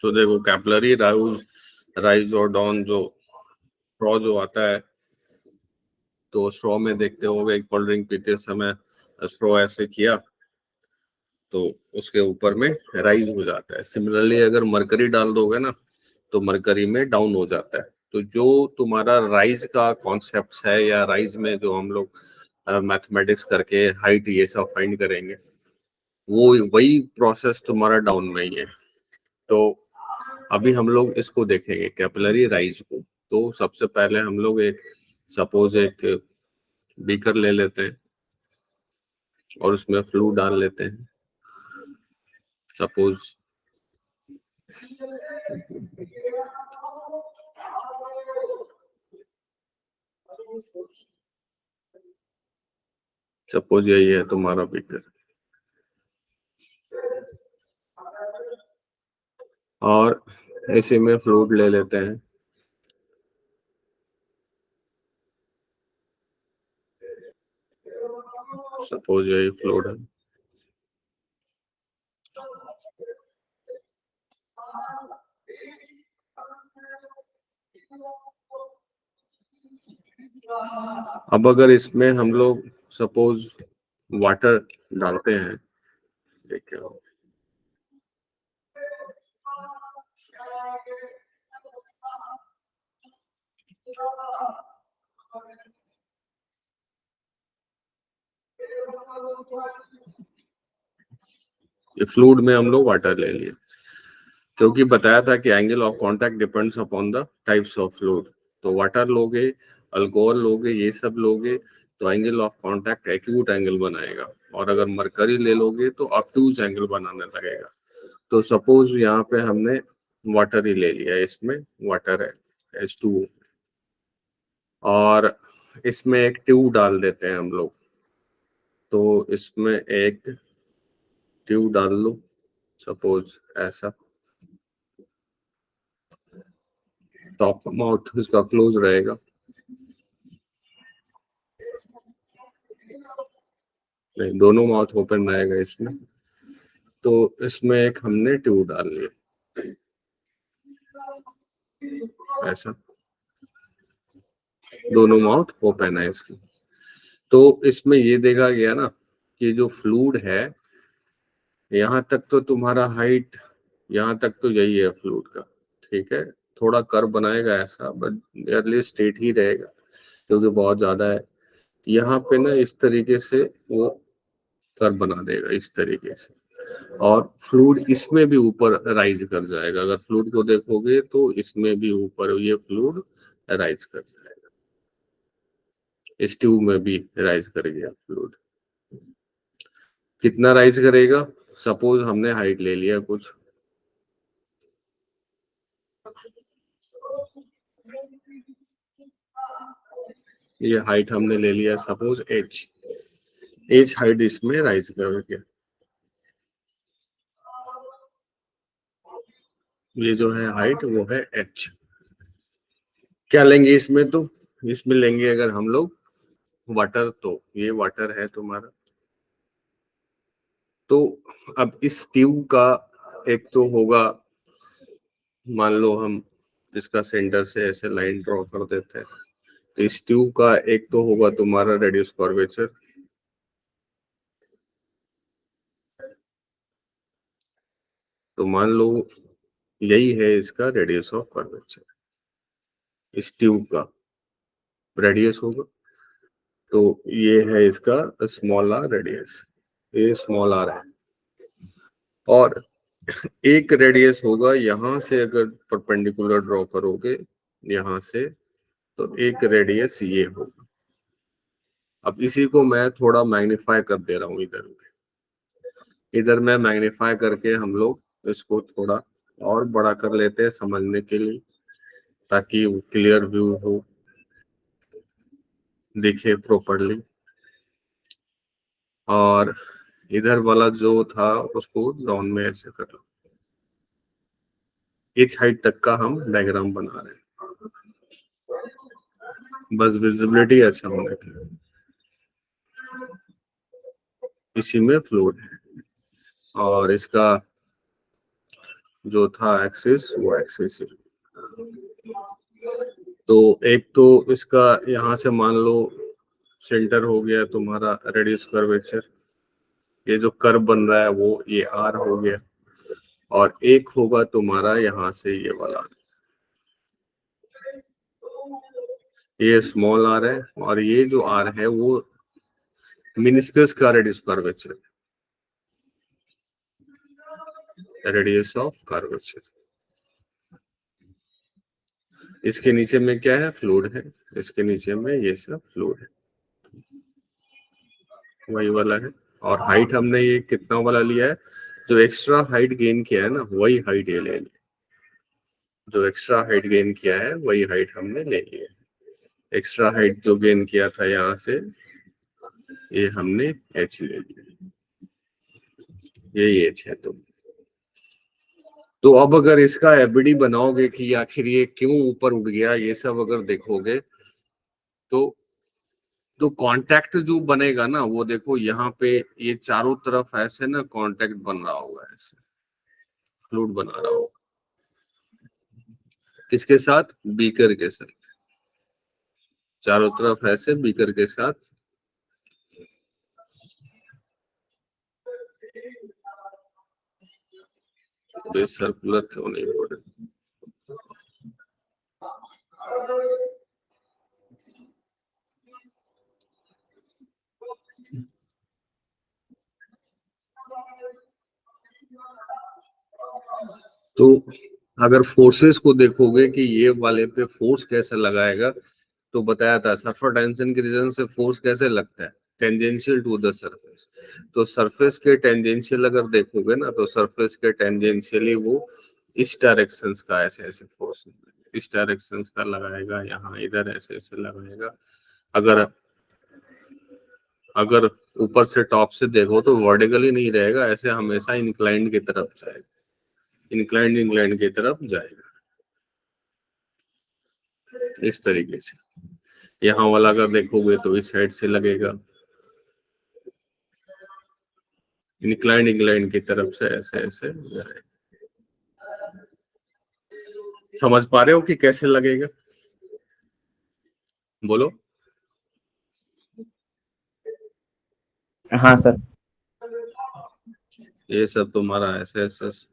तो देखो capillary rise और डाउन जो स्ट्रॉ जो आता है, तो स्ट्रॉ में देखते हो एक कोल्ड ड्रिंक पीते समय स्ट्रॉ ऐसे किया तो उसके ऊपर में राइज हो जाता है। सिमिलरली अगर मरकरी डाल दोगे ना तो मरकरी में डाउन हो जाता है। तो जो तुम्हारा राइज का कॉन्सेप्ट है या राइज में जो हम लोग मैथमेटिक्स करके हाइट ये सब फाइंड करेंगे, वो वही प्रोसेस तुम्हारा डाउन में ही है। तो अभी हम लोग इसको देखेंगे कैपिलरी राइज को। तो सबसे पहले हम लोग एक सपोज एक बीकर ले लेते हैं और उसमें फ्लूइड डाल लेते हैं। सपोज यही है तुम्हारा बीकर और इसी में फ्लूइड ले लेते हैं। सपोज यही फ्लूइड है। अब अगर इसमें हम लोग सपोज वाटर डालते हैं, देखिए ये फ्लूइड में हम लोग वाटर ले लिए, क्योंकि बताया था कि angle of contact depends upon the types of fluid. तो वाटर लोगे, अल्कोहल लोगे, ये सब लोगे तो angle of contact acute angle बनाएगा, और अगर मरकरी ले लोगे तो ऑब्टूज एंगल बनाने लगेगा। तो सपोज यहाँ पे हमने वाटर ही ले लिया, इसमें वाटर है H2O और इसमें एक ट्यूब डाल देते हैं हम लोग। तो इसमें एक ट्यूब डाल लो, सपोज ऐसा, टॉप माउथ इसका क्लोज रहेगा, नहीं दोनों माउथ ओपन रहेगा इसमें। तो इसमें एक हमने ट्यूब डाल लिया ऐसा, दोनों माउथ ओपन है इसकी। तो इसमें ये देखा गया ना कि जो फ्लूइड है यहाँ तक तो तुम्हारा हाइट यहाँ तक तो यही है फ्लूइड का, ठीक है। थोड़ा कर्व बनाएगा ऐसा, बट नियरली स्ट्रेट ही रहेगा क्योंकि बहुत ज्यादा है। यहाँ पे ना इस तरीके से वो कर्व बना देगा इस तरीके से, और फ्लूइड इसमें भी ऊपर राइज कर जाएगा। अगर फ्लूइड को देखोगे तो इसमें भी ऊपर ये फ्लूइड राइज कर जाएगा, इस ट्यूब में भी राइज कर गया फ्लूइड। कितना राइज करेगा? सपोज हमने हाइट ले लिया कुछ, ये हाइट हमने ले लिया सपोज एच हाइट इसमें राइज कर गया। ये जो है हाइट वो है एच। क्या लेंगे इसमें? तो इसमें लेंगे अगर हम लोग वाटर, तो ये वाटर है तुम्हारा। तो अब इस ट्यूब का एक तो होगा, मान लो हम इसका सेंटर से ऐसे लाइन ड्रॉ कर देते हैं, तो इस ट्यूब का एक तो होगा तुम्हारा रेडियस कर्वेचर, तो मान लो यही है इसका रेडियस ऑफ कर्वेचर, इस ट्यूब का रेडियस होगा। तो ये है इसका स्मॉल आर रेडियस, ये स्मॉल आर है। और एक रेडियस होगा यहाँ से, अगर परपेंडिकुलर ड्रॉ करोगे यहाँ से, तो एक रेडियस ये होगा। अब इसी को मैं थोड़ा मैग्नीफाई कर दे रहा हूँ, इधर मैं मैग्नीफाई करके हम लोग इसको थोड़ा और बड़ा कर लेते हैं समझने के लिए, ताकि क्लियर व्यू हो, दिखे प्रॉपरली। और इधर वाला जो था उसको डाउन में ऐसे कर लो, इस हाइट तक का हम डायग्राम बना रहे हैं, बस विजिबिलिटी अच्छा होने के लिए। इसी में फ्लूइड है और इसका जो था एक्सिस वो एक्सिस ही। तो एक तो इसका यहाँ से मान लो सेंटर हो गया तुम्हारा रेडियस कर्वेचर, ये जो कर्व बन रहा है वो ये आर हो गया, और एक होगा तुम्हारा यहाँ से ये वाला, ये स्मॉल आर है, और ये जो आर है वो मिनिस्कस का radius curvature, radius of curvature. इसके नीचे में क्या है, फ्लूइड है, इसके नीचे में ये सब फ्लूइड है, वही वाला है। और हाइट हमने ये कितना वाला लिया है, जो एक्स्ट्रा हाइट गेन किया है ना वही हाइट ये ले लिया, जो एक्स्ट्रा हाइट गेन किया है वही हाइट हमने ले लिया। एक्स्ट्रा हाइट जो गेन किया था यहाँ से, ये हमने h ले लिया, ये h है। तो अब अगर इसका एबीडी बनाओगे कि आखिर ये क्यों ऊपर उठ गया, ये सब अगर देखोगे तो कांटेक्ट जो बनेगा ना वो देखो यहाँ पे, ये चारों तरफ ऐसे ना कांटेक्ट बन रहा होगा, ऐसे फ्लूइड बना रहा होगा, किसके साथ, बीकर के साथ, चारों तरफ ऐसे बीकर के साथ। सर्कुलर क्यों नहीं हो रहे, तो अगर फोर्सेस को देखोगे कि ये वाले पे फोर्स कैसे लगाएगा, तो बताया था सरफेस टेंशन के रीजन से फोर्स कैसे लगता है, टेंजेंशियल टू द सरफेस। तो सरफेस के टेंजेंशियल अगर देखोगे ना, तो सरफेस के टेंजेंशियली वो इस डायरेक्शन का ऐसे ऐसे फोर्स, इस डायरेक्शन का लगाएगा, यहाँ इधर ऐसे ऐसे लगाएगा। अगर अगर ऊपर से टॉप से देखो तो वर्टिकली नहीं रहेगा, ऐसे हमेशा इंक्लाइंड की तरफ जाएगा, इंक्लाइंड की तरफ जाएगा, इस तरीके से। यहाँ वाला अगर देखोगे तो इस साइड से लगेगा, इंक्लाइंड की तरफ से ऐसे ऐसे जाएगा। समझ पा रहे हो कि कैसे लगेगा, बोलो। हाँ सर। ये सब तुम्हारा ऐसे ऐसे इस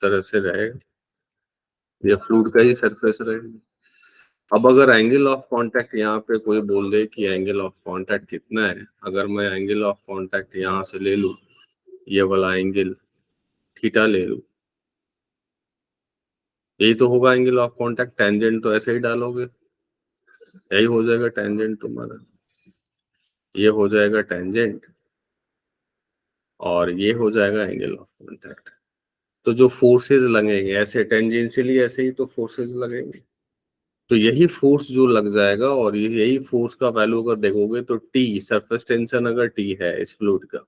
तरह से रहेगा, ये फ्लूइड का ही सरफेस रहेगा। अब अगर एंगल ऑफ कांटेक्ट यहाँ पे कोई बोल दे कि एंगल ऑफ कांटेक्ट कितना है, अगर मैं एंगल ऑफ कांटेक्ट यहाँ से ले लूं, ये वाला एंगल थीटा ले लूं, यही तो होगा एंगल ऑफ कांटेक्ट। टेंजेंट तो ऐसे ही डालोगे, यही हो जाएगा टेंजेंट तुम्हारा, ये हो जाएगा टेंजेंट, और ये हो जाएगा एंगल ऑफ कांटेक्ट। तो जो फोर्सेस लगेंगे ऐसे टेंजेंशियली, ऐसे ही तो फोर्सेस लगेंगे, तो यही फोर्स जो लग जाएगा, और यही फोर्स का वैल्यू अगर देखोगे तो टी, सरफेस टेंशन अगर टी है इस फ्लूइड का,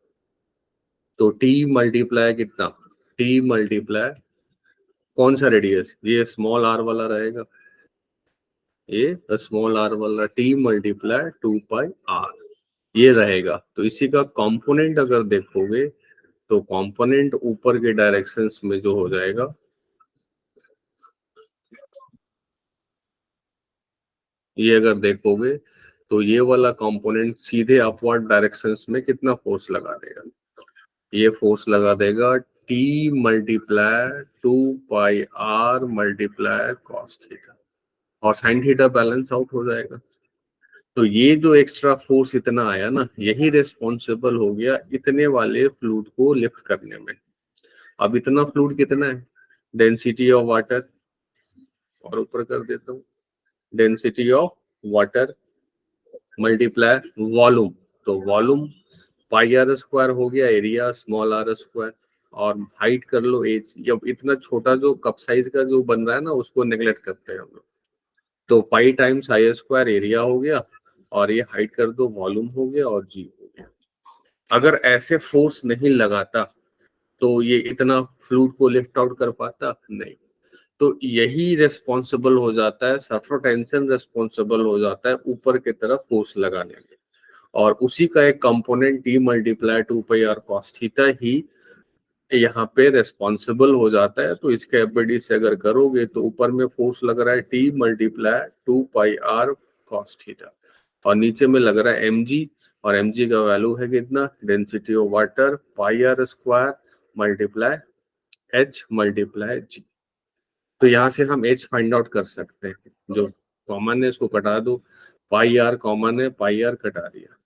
तो टी मल्टीप्लाई कितना, टी मल्टीप्लाई कौन सा रेडियस, ये स्मॉल आर वाला रहेगा, ये स्मॉल आर वाला, टी मल्टीप्लाई 2 पाई आर ये रहेगा। तो इसी का कंपोनेंट अगर देखोगे तो कंपोनेंट ऊपर के डायरेक्शंस में जो हो जाएगा, ये अगर देखोगे तो ये वाला कंपोनेंट सीधे अपवर्ड डायरेक्शंस में कितना फोर्स लगा देगा, ये फोर्स लगा देगा T multiply 2 pi R multiply cos theta, और साइन थीटा बैलेंस आउट हो जाएगा। तो ये जो एक्स्ट्रा फोर्स इतना आया ना, यही रिस्पॉन्सिबल हो गया इतने वाले फ्लूइड को लिफ्ट करने में। अब इतना फ्लूइड कितना है, डेंसिटी ऑफ वाटर, और ऊपर कर देता हूँ, density of water multiply volume, तो वॉल्यूम पाई आर स्क्वायर हो गया, एरिया स्मॉल आर स्क्वायर, और हाइट कर लो एच। अब इतना छोटा जो कप साइज का जो बन रहा है ना, उसको नेग्लेक्ट करते हैं हम लोग, तो पाई टाइम्स आई स्क्वायर एरिया हो गया, और ये हाइट कर दो वॉल्यूम हो गया, और जी हो गया। अगर ऐसे फोर्स नहीं लगाता तो ये इतना फ्लूइड को लिफ्ट आउट कर पाता नहीं। तो यही रेस्पॉन्सिबल हो जाता है, सरफेस टेंशन रेस्पॉन्सिबल हो जाता है ऊपर की तरफ फोर्स लगाने में, और उसी का एक component T multiply 2 pi R cos theta ही यहाँ पे रेस्पॉन्सिबल हो जाता है। तो इसके एफबीडी से अगर करोगे तो ऊपर में फोर्स लग रहा है T multiply 2πr cos theta, और नीचे में लग रहा है mg, और mg का वैल्यू है कितना, density of water πr² multiply h multiply g। तो यहाँ से हम h फाइंड आउट कर सकते हैं, जो कॉमन है इसको कटा दो, πr कॉमन है, πr कटा दिया,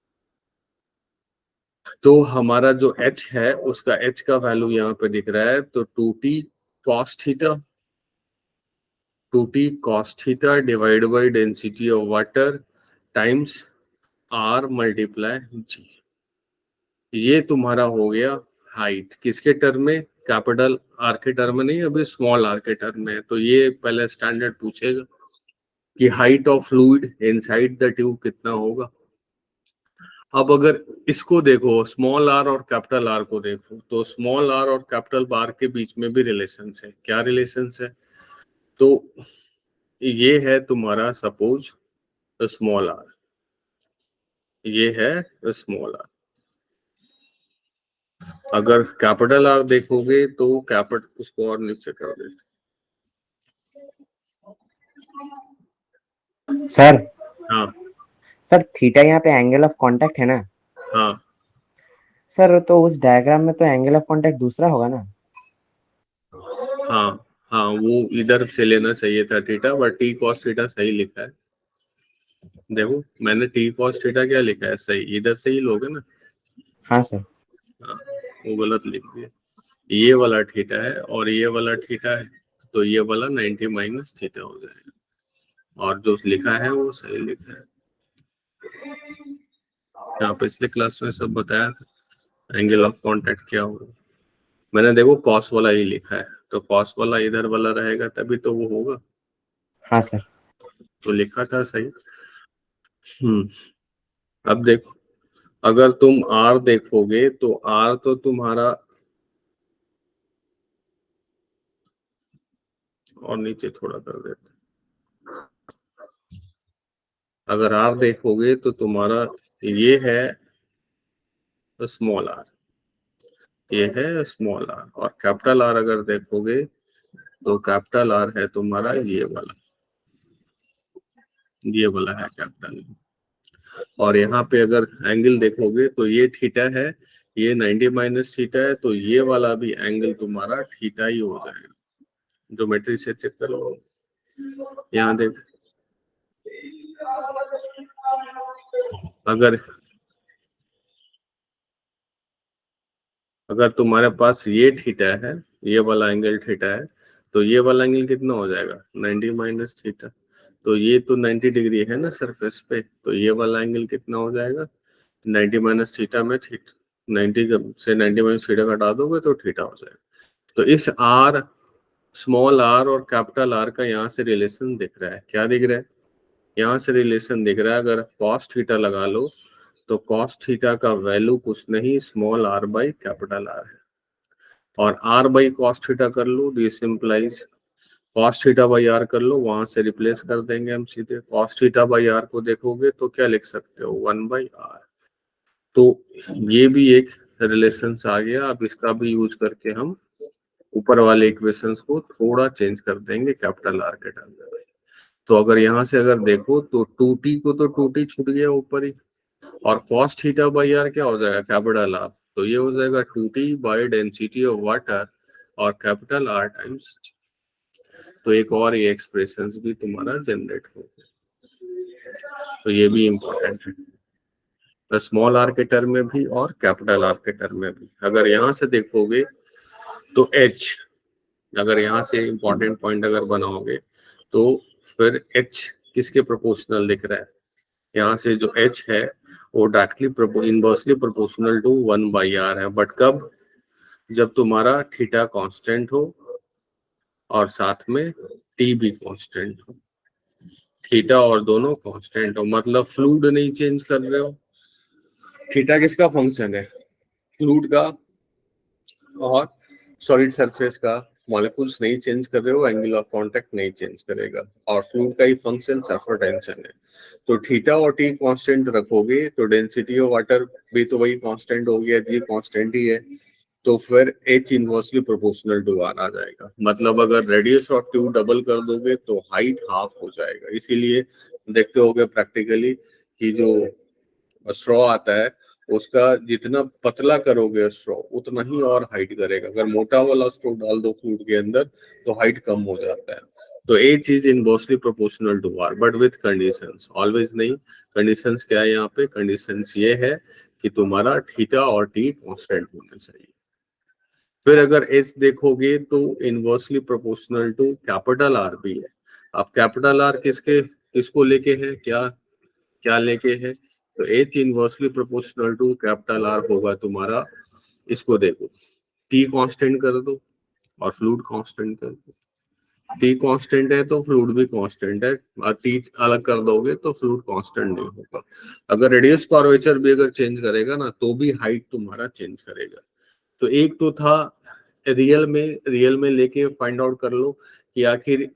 तो हमारा जो h है उसका h का वैल्यू यहाँ पे दिख रहा है, तो 2t cos theta, 2t cos theta divide by density of water times r multiply g। ये तुम्हारा हो गया हाइट, किसके टर्म में, कैपिटल आर के टर्म में नहीं, अभी स्मॉल आर के टर्म में। तो ये पहले स्टैंडर्ड पूछेगा कि height of fluid inside the tube कितना होगा। अब अगर इसको देखो, स्मॉल आर और कैपिटल आर को देखो, तो स्मॉल आर और कैपिटल आर के बीच में भी रिलेशन है। क्या रिलेशन है, तो ये है तुम्हारा सपोज स्मॉल आर, ये है स्मॉल आर। अगर कैपिटल आर देखोगे तो कैपिटल, उसको और नीचे कर देते सर। हाँ सर थीटा यहाँ पे एंगल ऑफ कांटेक्ट है ना। हाँ सर तो उस डायग्राम में तो एंगल ऑफ कांटेक्ट दूसरा होगा ना। हाँ हाँ, वो इधर से लेना चाहिए था theta, but t cos theta सही लिखा है। देखो मैंने t cos थीटा क्या लिखा है, सही इधर से ही लोगे ना। हाँ सर। हाँ, वो गलत लिख दिया, ये वाला थीटा है और ये वाला थीटा है, तो ये वाला 90 माइनस थीटा हो जाएगा, और जो लिखा है वो सही लिखा है। यहाँ पिछले क्लास में सब बताया था एंगल ऑफ कांटेक्ट क्या होगा। मैंने देखो कॉस वाला ही लिखा है, तो कॉस वाला इधर वाला रहेगा तभी तो वो होगा। हाँ सर। तो लिखा था सही। अब देखो, अगर तुम R देखोगे तो R तो तुम्हारा, और नीचे थोड़ा कर देते, अगर R देखोगे तो तुम्हारा ये है स्मॉल आर, ये है स्मॉल आर, और कैपिटल आर अगर देखोगे तो कैपिटल आर है तुम्हारा ये वाला है कैपिटल। और यहाँ पे अगर एंगल देखोगे तो ये थीटा है, ये 90 माइनस थीटा है, तो ये वाला भी एंगल तुम्हारा थीटा ही हो जाएगा। ज्योमेट्री से चेक कर लो, यहाँ देख, अगर तुम्हारे पास ये थीटा है, ये वाला एंगल थीटा है, तो ये वाला एंगल कितना हो जाएगा, 90 माइनस थीटा। तो ये तो 90 डिग्री है ना सरफेस पे, तो ये वाला एंगल कितना हो जाएगा, 90 माइनस थीटा में थीटा, 90 से 90 माइनस थीटा घटा दोगे तो थीटा हो जाएगा। तो इस आर, स्मॉल आर और कैपिटल आर का यहाँ से रिलेशन दिख रहा है। क्या दिख रहा है, यहाँ से रिलेशन दिख रहा है। अगर कॉस थीटा लगा लो तो कॉस थीटा का वैल्यू कुछ नहीं, small R by capital R है, और आर बाई कॉस थीटा कर लो, this implies cos theta by R कर लो, वहां से रिप्लेस कर देंगे हम सीधे। कॉस थीटा बाई आर को देखोगे तो क्या लिख सकते हो, 1/r। तो ये भी एक रिलेशन आ गया। अब इसका भी यूज करके हम ऊपर वाले इक्वेशंस को थोड़ा चेंज कर देंगे कैपिटल आर के टर्म में। तो अगर यहाँ से अगर देखो तो 2t को तो 2t छूट गया ऊपर ही, और cos थीटा बाई आर क्या हो जाएगा, कैपिटल आर, तो ये हो जाएगा 2t by density of water और कैपिटल आर टाइम्स। तो एक और ये एक्सप्रेशन भी तुम्हारा जनरेट हो गया। तो ये भी इम्पोर्टेंट है, स्मॉल आर के टर्म में भी और कैपिटल आर के टर्म में भी। अगर यहाँ से देखोगे तो h, अगर यहाँ से इम्पोर्टेंट पॉइंट अगर बनाओगे तो फिर h किसके प्रोपोर्शनल दिख रहा है, यहाँ से जो h है वो directly inversely proportional to 1/r है। बट कब, जब तुम्हारा थीटा कांस्टेंट हो और साथ में t भी कांस्टेंट हो, थीटा और दोनों कांस्टेंट हो, मतलब फ्लूइड नहीं चेंज कर रहे हो। थीटा किसका फंक्शन है, फ्लूइड का और सॉलिड सरफेस का। मॉलिक्यूल्स नहीं चेंज कर रहे हो, एंगल ऑफ कांटेक्ट नहीं चेंज करेगा, और फ्लूइड का ही फंक्शन सरफेस टेंशन है। तो थीटा और टी कांस्टेंट रखोगे तो डेंसिटी ऑफ वाटर भी तो वही कांस्टेंट हो गया, जी कांस्टेंट ही है। तो फिर H inversely proportional to R आ जाएगा। मतलब अगर रेडियस ऑफ ट्यूब डबल कर दोगे तो हाइट हाफ हो जाएगा। इसीलिए देखते होगे प्रैक्टिकली कि जो स्ट्रॉ आता है उसका जितना पतला करोगे स्ट्रॉ उतना ही और हाइट करेगा। अगर मोटा वाला स्ट्रॉ डाल दो फ्लूइड के अंदर तो हाइट कम हो जाता है। तो H is inversely proportional to R but with conditions, always नहीं। कंडीशंस क्या है यहाँ पे? कंडीशंस ये है कि तुम्हारा थीटा और टी कांस्टेंट होना चाहिए। फिर अगर H देखोगे तो inversely proportional to capital R भी है। अब कैपिटल R किसको लेके है, क्या लेके है? तो H inversely proportional to capital R होगा तुम्हारा, इसको देखो, T कांस्टेंट कर दो और फ्लूइड कांस्टेंट कर दो। T कांस्टेंट है तो फ्लूइड भी कांस्टेंट है, और T अलग कर दोगे तो फ्लूइड कांस्टेंट नहीं होगा। अगर रेडियस कर्वेचर भी अगर चेंज करेगा ना तो भी हाइट तुम्हारा चेंज करेगा। तो एक तो था रियल में लेके फाइंड आउट कर लो कि आखिर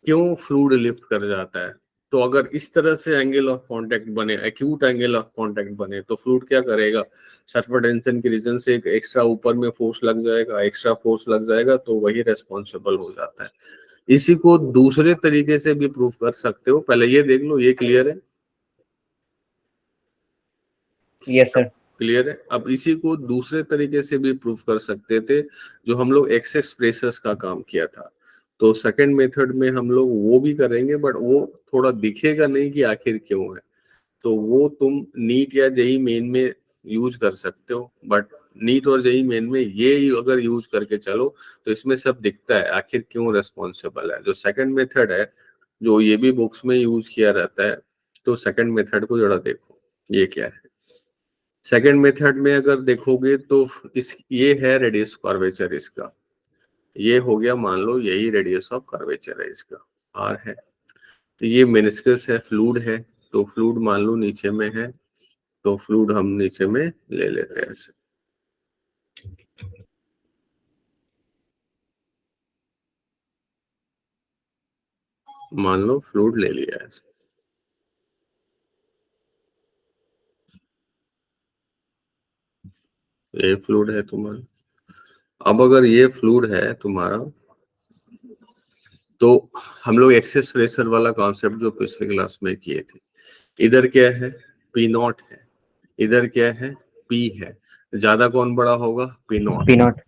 क्यों फ्लूइड लिफ्ट कर जाता है। तो अगर इस तरह से एंगल ऑफ कांटेक्ट बने, एक्यूट एंगल ऑफ कांटेक्ट बने, तो फ्लूइड क्या करेगा? सरफेस टेंशन के रीजन से एक एक्स्ट्रा ऊपर में फोर्स लग जाएगा, एक्स्ट्रा फोर्स लग जाएगा तो वही रेस्पॉन्सिबल हो जाता है। इसी को दूसरे तरीके से भी प्रूफ कर सकते हो। पहले ये देख लो, ये क्लियर है? Yes sir. क्लियर है? अब इसी को दूसरे तरीके से भी प्रूफ कर सकते थे, जो हम लोग एक्सेस प्रेशर्स का काम किया था। तो सेकंड मेथड में हम लोग वो भी करेंगे, बट वो थोड़ा दिखेगा नहीं कि आखिर क्यों है। तो वो तुम नीट या जेई मेन में यूज कर सकते हो, बट नीट और जेई मेन में ये अगर यूज करके चलो तो इसमें सब दिखता है आखिर क्यों रेस्पॉन्सिबल है। जो सेकंड मेथड है, जो ये भी बुक्स में यूज किया रहता है, तो सेकंड मेथड को जरा देखो ये क्या है। सेकंड मेथड में अगर देखोगे तो ये है रेडियस कर्वेचर इसका, ये हो गया, मान लो यही रेडियस ऑफ कर्वेचर है इसका, आर है। तो ये मेनिस्कस है, फ्लूइड है, तो फ्लूइड मान लो नीचे में है, तो फ्लूइड हम नीचे में ले लेते हैं ऐसे। मान लो फ्लूइड ले लिया ऐसे, ये फ्लूइड है तुम्हारा। अब अगर ये फ्लूइड है तुम्हारा, तो हम लोग एक्सेस प्रेशर वाला कॉन्सेप्ट जो पिछले क्लास में किए थे, इधर क्या है? पी नॉट है, इधर क्या है? पी है। ज्यादा कौन बड़ा होगा? P naught. P naught.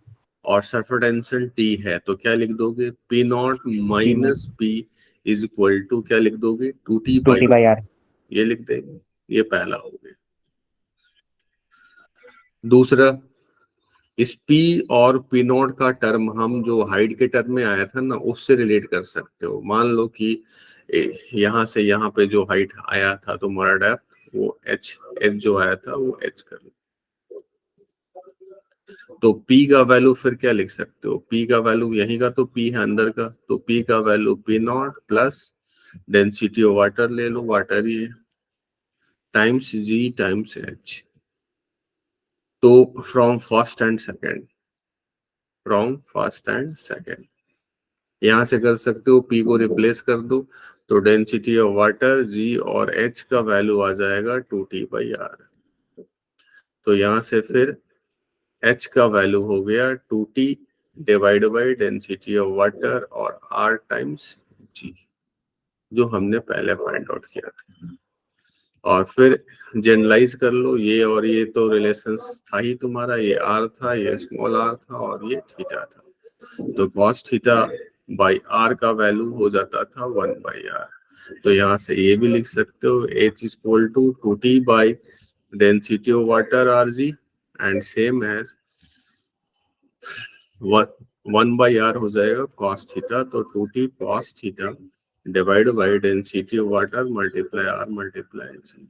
और सरफेस टेंशन टी है, तो क्या लिख दोगे? P naught minus P is equal to क्या लिख दोगे? 2T by are. ये लिख देंगे। ये पहला हो गया। दूसरा, इस P और P नॉट का टर्म हम जो हाइट के टर्म में आया था ना, उससे रिलेट कर सकते हो। मान लो कि यहाँ से यहाँ पे जो हाइट आया था तुम्हारा डेप्थ, वो h जो आया था वो h कर लो। तो P का वैल्यू फिर क्या लिख सकते हो? P का वैल्यू यहीं का तो P है अंदर का, तो P का value P not plus density of water ले लो, वाटर ही है, टाइम्स G टाइम्स H। तो फ्रॉम फर्स्ट एंड सेकेंड यहाँ से कर सकते हो, P को रिप्लेस कर दो, तो डेंसिटी ऑफ वाटर G और H का वैल्यू आ जाएगा 2T बाई R। तो यहाँ से फिर H का वैल्यू हो गया 2T divide by density of water और R टाइम्स G, जो हमने पहले फाइंड आउट किया था। और फिर जनरलाइज कर लो, ये और ये तो रिलेशंस था ही तुम्हारा, ये R था, ये स्मॉल r था और ये थीटा था। तो cos थीटा बाई R का वैल्यू हो जाता था 1 बाई R। तो यहाँ से ये भी लिख सकते हो, H is equal to 2T by density of water RG and same as 1 by R हो जाएगा cos थीटा, तो 2T cos theta divide by density of water multiply R multiply G।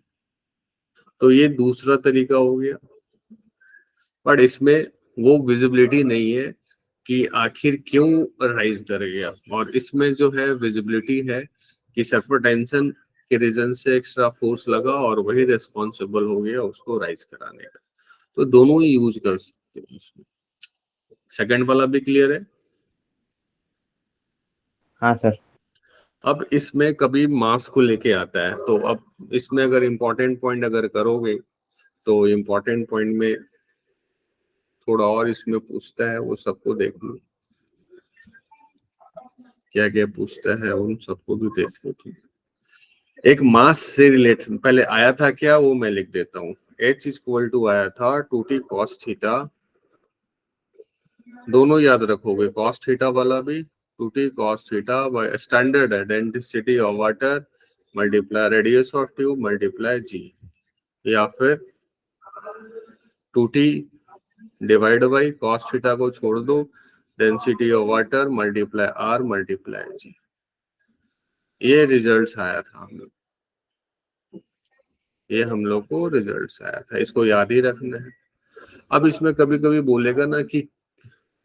तो ये दूसरा तरीका हो गया, बट इसमें वो विजिबिलिटी नहीं है कि आखिर क्यों राइज कर गया। और इसमें जो है विजिबिलिटी है कि सरफेस टेंशन के रीजन से एक्स्ट्रा फोर्स लगा और वही रेस्पॉन्सिबल हो गया उसको राइज कराने का। तो दोनों ही यूज कर सकते हैं इसमें। सेकंड वाला भी क्लियर है? हाँ सर। अब इसमें कभी मास को लेके आता है, तो अब इसमें अगर इम्पोर्टेंट पॉइंट अगर करोगे तो इम्पोर्टेंट पॉइंट में थोड़ा और इसमें पूछता है वो सबको देख लो, क्या क्या पूछता है उन सबको भी देख लो। ठीक, एक मास से रिलेटेड पहले आया था क्या वो मैं लिख देता हूँ। H इक्वल टू आया था 2t cos थीटा, दोनों याद रखोगे, cos थीटा वाला भी 2t cos theta by standard है density of water multiply radius of tube multiply G, या फिर 2t divide by cos theta को छोड़ दो, density of water multiply r multiply G. ये रिजल्ट्स आया था हम लोग, ये हम लोग को रिजल्ट्स आया था, इसको याद ही रखना है। अब इसमें कभी कभी बोलेगा ना कि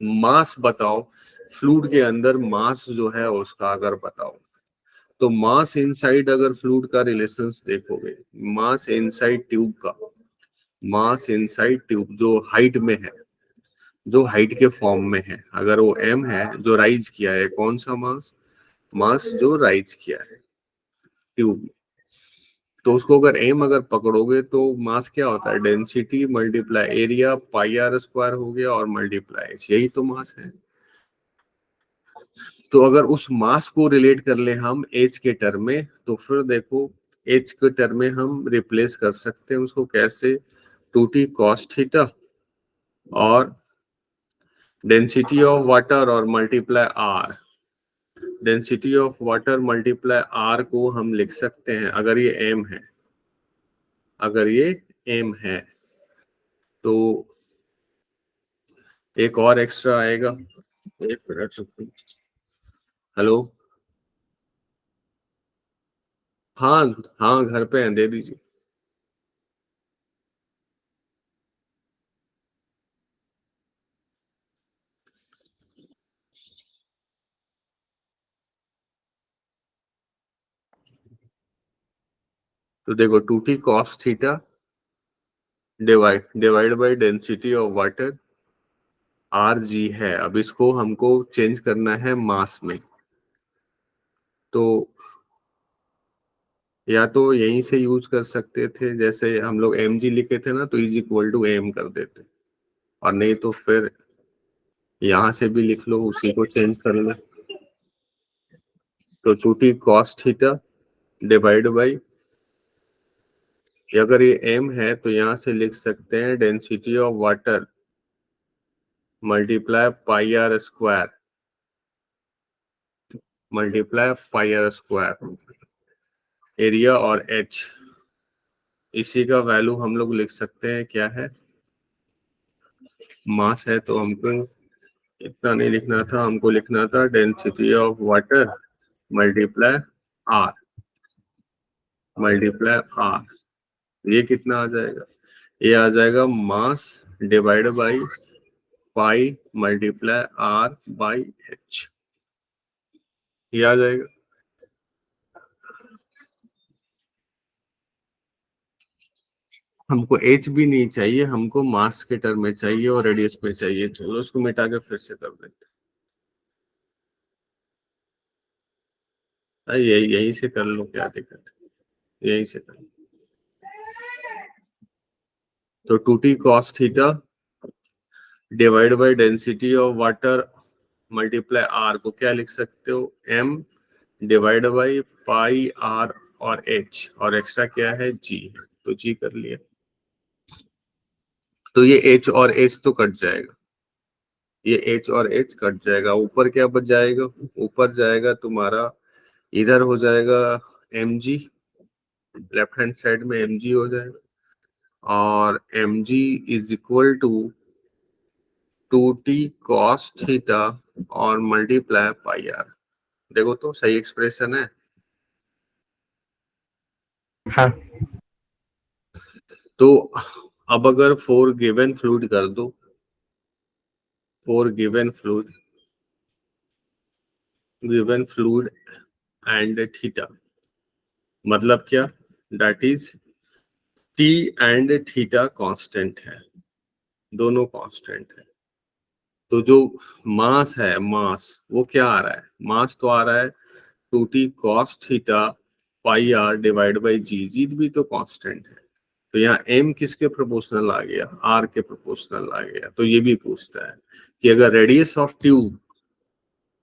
मास बताओ, फ्लूइड के अंदर मास जो है उसका अगर बताओ, तो मास इनसाइड अगर फ्लूइड का रिलेशंस देखोगे, मास इनसाइड ट्यूब का, मास इनसाइड ट्यूब जो हाइट में है, जो हाइट के फॉर्म में है, अगर वो m है जो राइज किया है, कौन सा मास, मास जो राइज किया है ट्यूब में, तो उसको अगर m अगर पकड़ोगे तो मास क्या होता है, density multiply area pi R square हो गया और मल्टीप्लाई, यही तो मास है। तो अगर उस मास को रिलेट कर ले हम एच के टर्म में, तो फिर देखो एच के टर्म में हम रिप्लेस कर सकते हैं उसको कैसे, 2t cos थीटा और डेंसिटी ऑफ वाटर और multiply R, density of water multiply R को हम लिख सकते हैं अगर ये m है, अगर ये m है तो एक और एक्स्ट्रा आएगा, एक मिनट, हेलो, हाँ हाँ घर पे हैं, दे दीजिए। तो देखो 2t cos theta divide by density of water R G है, अब इसको हमको चेंज करना है मास में, तो या तो यहीं से यूज कर सकते थे, जैसे हम लोग एम जी लिखे थे ना, तो इज इक्वल टू एम कर देते, और नहीं तो फिर यहाँ से भी लिख लो, उसी को चेंज कर लो, तो 2t cos theta divide by, अगर ये m है तो यहाँ से लिख सकते हैं density of water multiply pi R square, multiply pi R square area और h, इसी का वैल्यू हम लोग लिख सकते हैं क्या है, मास है तो हमको इतना नहीं लिखना था, हमको लिखना था density of water multiply R, multiply R, ये कितना आ जाएगा, ये आ जाएगा mass divide by pi multiply R by H, ये आ जाएगा। हमको एच भी नहीं चाहिए, हमको मास के टर्म में चाहिए और रेडियस में चाहिए, चलो उसको मिटा के फिर से कर देते हैं, यही यही से कर लो, क्या दिक्कत है, यही से कर लो। तो 2t cos theta divide by density of water multiply R को क्या लिख सकते हो, m divide by pi R और h, और एक्स्ट्रा क्या है g, तो g कर लिया, तो ये h और h तो कट जाएगा, ये h और h कट जाएगा, ऊपर क्या बच जाएगा, ऊपर जाएगा तुम्हारा, इधर हो जाएगा mg, लेफ्ट हैंड साइड में mg हो जाएगा, और mg is equal to 2t cos theta और मल्टीप्लाई पाई आर, देखो तो सही एक्सप्रेशन है। हाँ तो अब अगर फोर गिवन फ्लूइड कर दो, four given fluid and theta, मतलब क्या, that is T and theta constant है, दोनों कांस्टेंट है, तो जो मास है, मास वो क्या आ रहा है, मास तो आ रहा है 2t cos theta pi R divide by G, G भी तो कांस्टेंट है, तो यहाँ m किसके प्रोपोर्शनल आ गया, r के प्रोपोर्शनल आ गया। तो ये भी पूछता है कि अगर रेडियस ऑफ ट्यूब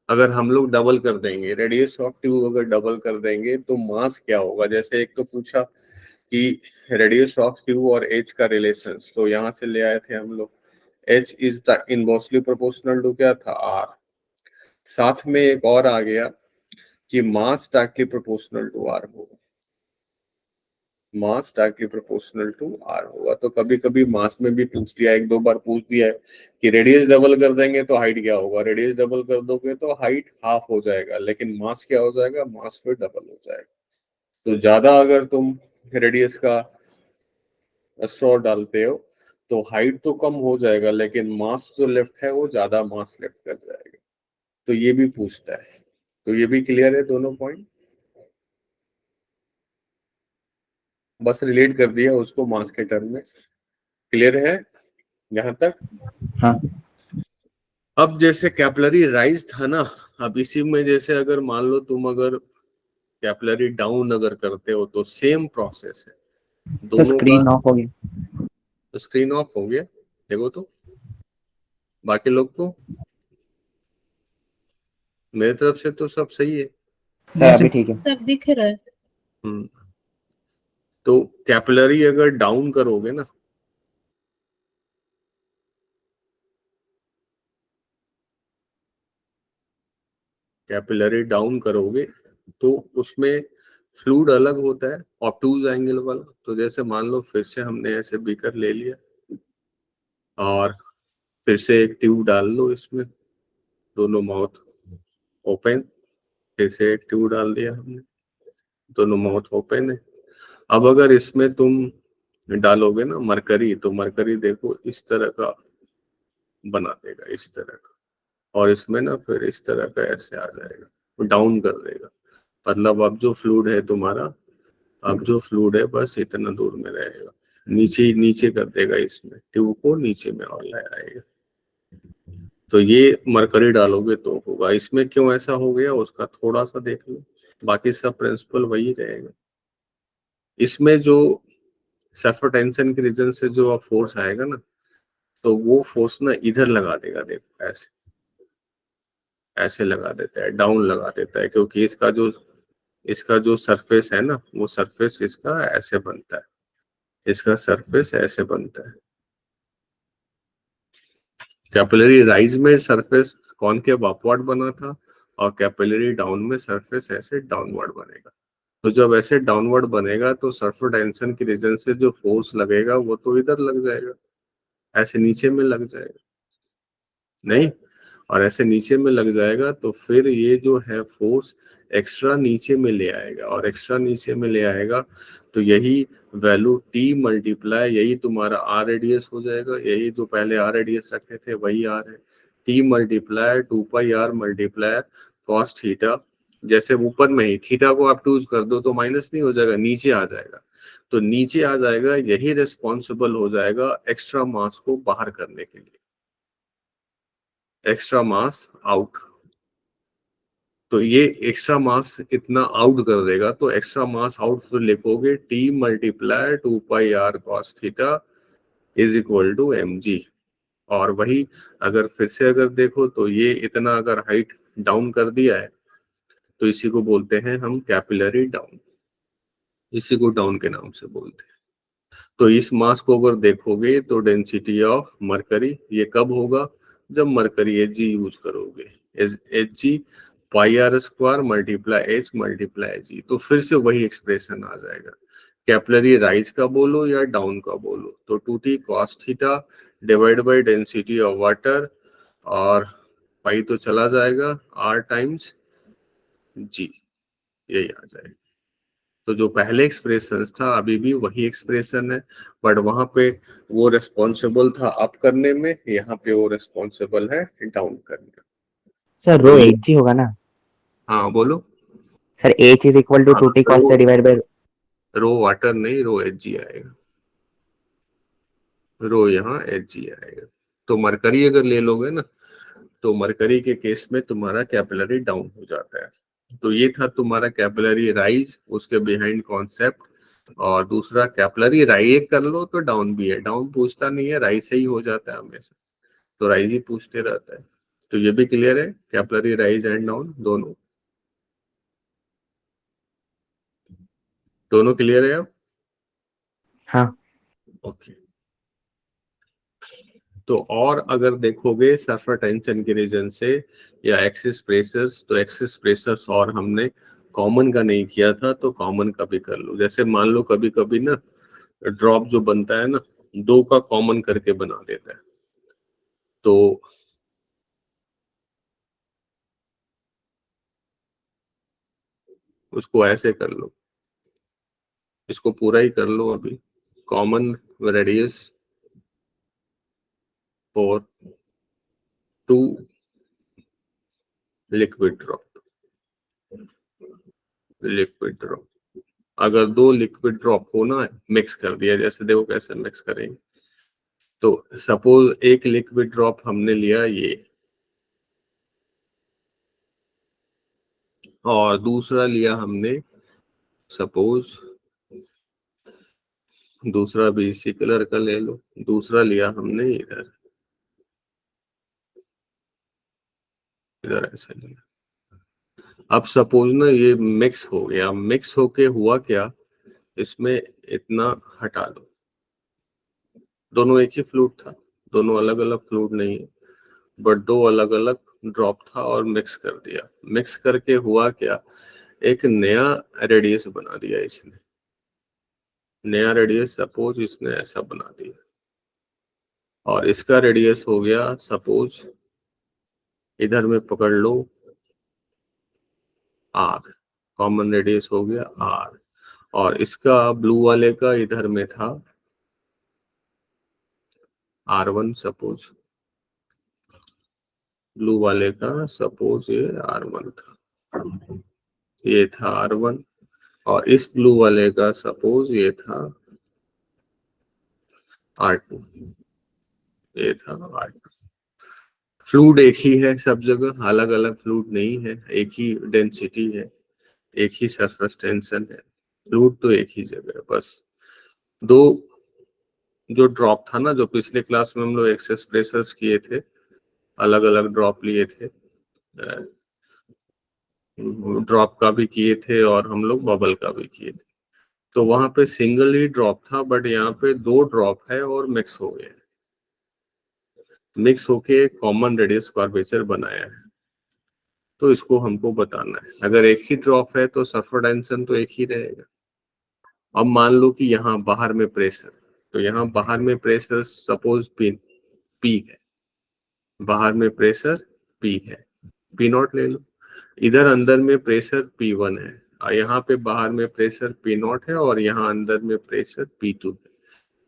अगर हम लोग डबल कर देंगे, रेडियस ऑफ ट्यूब अगर डबल कर देंगे तो मास क्या होगा। जैसे एक तो पूछा कि रेडियस ऑफ ट्यूब और एच का रिलेशन, तो यहाँ से ले आए थे हम लोग H is inversely proportional to क्या था, आर। साथ में एक और आ गया कि मास डायरेक्टली प्रोपोर्शनल टू आर होगा, मास डायरेक्टली प्रोपोर्शनल टू आर होगा। तो कभी कभी मास में भी पूछ दिया, एक दो बार पूछ दिया है कि रेडियस डबल कर देंगे तो हाइट क्या होगा, रेडियस डबल कर दोगे तो हाइट हाफ हो जाएगा, लेकिन मास क्या हो जाएगा, मास फिर डबल हो जाएगा। तो ज्यादा अगर तुम रेडियस का स्ट्रॉ डालते हो तो हाइट तो कम हो जाएगा, लेकिन मास जो लेफ्ट है वो ज्यादा मास लेफ्ट कर जाएगा। तो ये भी पूछता है। तो ये भी क्लियर है दोनों पॉइंट, बस रिलेट कर दिया उसको मास के टर्म में। क्लियर है यहाँ तक? हाँ अब जैसे कैपिलरी राइज था ना, अब इसी में जैसे अगर मान लो तुम अगर कैपिलरी डाउन अगर करते हो तो सेम प्रोसेस है सर, दोनों का। स्क्रीन ऑफ हो गई। तो स्क्रीन ऑफ हो गया, देखो तो बाकी लोग को, मेरी तरफ से तो सब सही है। सर अभी ठीक है। सर दिख रहा है। हम्म, तो कैपिलरी अगर डाउन करोगे ना, कैपिलरी डाउन करोगे तो उसमें फ्लूइड अलग होता है ऑब्टूज एंगल वाला। तो जैसे मान लो फिर से हमने ऐसे बीकर ले लिया और फिर से एक ट्यूब डाल लो इसमें, दोनों माउथ ओपन, फिर से एक ट्यूब डाल दिया हमने, दोनों माउथ ओपन है। अब अगर इसमें तुम डालोगे ना मरकरी, तो मरकरी देखो इस तरह का बना देगा, इस तरह का, और इसमें ना फिर इस तरह का ऐसे आ जाएगा, डाउन कर देगा। मतलब अब जो फ्लूइड है तुम्हारा, अब जो फ्लूइड है बस इतना दूर में रहेगा, नीचे नीचे कर देगा, इसमें ट्यूब को नीचे में और ले आएगा। तो ये मरकरी डालोगे तो होगा। इसमें क्यों ऐसा हो गया उसका थोड़ा सा देख लो, बाकी सब प्रिंसिपल वही रहेगा। इसमें जो सल्फर टेंशन के रीजन से जो फोर्स आएगा ना, तो वो फोर्स ना इधर लगा देगा, देखो ऐसे ऐसे लगा देता है, डाउन लगा देता है, क्योंकि इसका जो सरफेस है ना, वो सरफेस इसका ऐसे बनता है, इसका सरफेस ऐसे बनता है। कैपिलरी राइज में सरफेस कॉनकेव अपवर्ड बना था और कैपिलरी डाउन में सरफेस ऐसे डाउनवर्ड बनेगा। तो जब ऐसे डाउनवर्ड बनेगा तो सल्फर टेंशन की रीजन से जो फोर्स लगेगा वो तो इधर लग जाएगा, ऐसे नीचे में लग जाएगा नहीं, और ऐसे नीचे में लग जाएगा तो फिर ये जो है फोर्स एक्स्ट्रा नीचे में ले आएगा, और एक्स्ट्रा नीचे में ले आएगा तो यही वैल्यू टी मल्टीप्लाई, यही तुम्हारा आर रेडियस हो जाएगा, यही जो पहले आर रेडियस रखे थे वही आर है, T multiply 2 pi R multiply cos theta. जैसे ऊपर में ही थीटा को आप टूज कर दो तो माइनस नहीं हो जाएगा, नीचे आ जाएगा। तो नीचे आ जाएगा, यही रिस्पॉन्सिबल हो जाएगा एक्स्ट्रा मास को बाहर करने के लिए, एक्स्ट्रा मास आउट। तो ये एक्स्ट्रा मास इतना आउट कर देगा, तो एक्स्ट्रा मास आउट फिर लिखोगे T multiply 2 pi R cos theta is equal to M G. और वही अगर फिर से अगर देखो तो ये इतना अगर हाइट डाउन कर दिया है तो इसी को बोलते हैं हम कैपिलरी डाउन, इसी को डाउन के नाम से बोलते हैं। तो इस मास को अगर देखोगे तो डेंसिटी ऑफ मरकरी ये कब होगा, जब मरकरी एच जी यूज करोगे, H G pi R square multiply H multiply G. तो फिर से वही एक्सप्रेशन आ जाएगा, कैपिलरी राइज का बोलो या डाउन का बोलो, तो 2t cos theta divide by density of water, और पाई तो चला जाएगा, r टाइम्स जी, यही आ जाएगा। तो जो पहले एक्सप्रेशन था अभी भी वही एक्सप्रेशन है, बट वहां पे वो रेस्पॉन्सिबल था अप करने में, यहाँ पे वो रेस्पॉन्सिबल है डाउन करने में। सर तो रो ये, एच जी होगा ना? हाँ बोलो। Sir H is equal to 2t cos से डिवाइड बाय। रो वाटर नहीं, रो एच जी आएगा, रो यहाँ एच जी आएगा। तो मरकरी अगर ले लोगे ना, तो मरकरी के केस में तुम्हारा कैपिलरी डाउन हो जाता है। तो ये था तुम्हारा कैपिलरी राइज, उसके बिहाइंड कॉन्सेप्ट। और दूसरा कैपिलरी राइज कर लो तो डाउन भी है, डाउन पूछता नहीं है, राइज से ही हो जाता है हमेशा, तो राइज ही पूछते रहता है। तो ये भी क्लियर है, कैपिलरी राइज एंड डाउन दोनों, दोनों क्लियर है अब? हाँ ओके। तो और अगर देखोगे सरफेस टेंशन के रीजन से या एक्सिस प्रेशर्स, तो एक्सिस प्रेशर्स और हमने कॉमन का नहीं किया था, तो कॉमन का भी कर लो। जैसे मान लो कभी कभी ना ड्रॉप जो बनता है ना, दो का कॉमन करके बना देता है, तो उसको ऐसे कर लो, इसको पूरा ही कर लो अभी। Common radius for two liquid drop, liquid drop, अगर दो लिक्विड ड्रॉप हो ना, मिक्स कर दिया, जैसे देखो कैसे मिक्स करेंगे। तो सपोज एक लिक्विड ड्रॉप हमने लिया ये, और दूसरा लिया हमने, सपोज दूसरा भी इसी कलर का ले लो, दूसरा लिया हमने इधर, इधर ऐसा लिया। अब सपोज ना ये मिक्स हो गया, मिक्स होके हुआ क्या, इसमें इतना हटा दो, दोनों एक ही फ्लूइड था, दोनों अलग अलग फ्लूइड नहीं है, बट दो अलग अलग ड्रॉप था और मिक्स कर दिया। मिक्स करके हुआ क्या, एक नया रेडियस बना दिया इसने, नया रेडियस सपोज इसने ऐसा बना दिया, और इसका रेडियस हो गया सपोज, इधर में पकड़ लो आर, कॉमन रेडियस हो गया आर, और इसका ब्लू वाले का इधर में था R1, सपोज ब्लू वाले का सपोज ये R1 था, ये था R1, और इस ब्लू वाले का सपोज ये था R2, ये था R2। फ्लूइड एक ही है सब जगह, अलग अलग फ्लूइड नहीं है, एक ही डेंसिटी है, एक ही सरफेस टेंशन है, फ्लूइड तो एक ही जगह है। बस दो जो ड्रॉप था ना, जो पिछले क्लास में हम लोग एक्सेस प्रेशर्स किए थे, अलग अलग ड्रॉप लिए थे, ड्रॉप का भी किए थे और हम लोग बबल का भी किए थे, तो वहां पे सिंगल ही ड्रॉप था, बट यहाँ पे दो ड्रॉप है और मिक्स हो गए, मिक्स होके कॉमन रेडियस कर्वेचर बनाया है, तो इसको हमको बताना है। अगर एक ही ड्रॉप है तो सरफेस टेंशन तो एक ही रहेगा। अब मान लो कि यहाँ बाहर में प्रेशर, तो यहाँ बाहर में प्रेशर सपोज पी है, बाहर में प्रेशर पी है, पी नॉट ले लो, इधर अंदर में प्रेशर P1 है, और यहाँ पे बाहर में प्रेशर P नॉट है, और यहाँ अंदर में प्रेशर P2 है।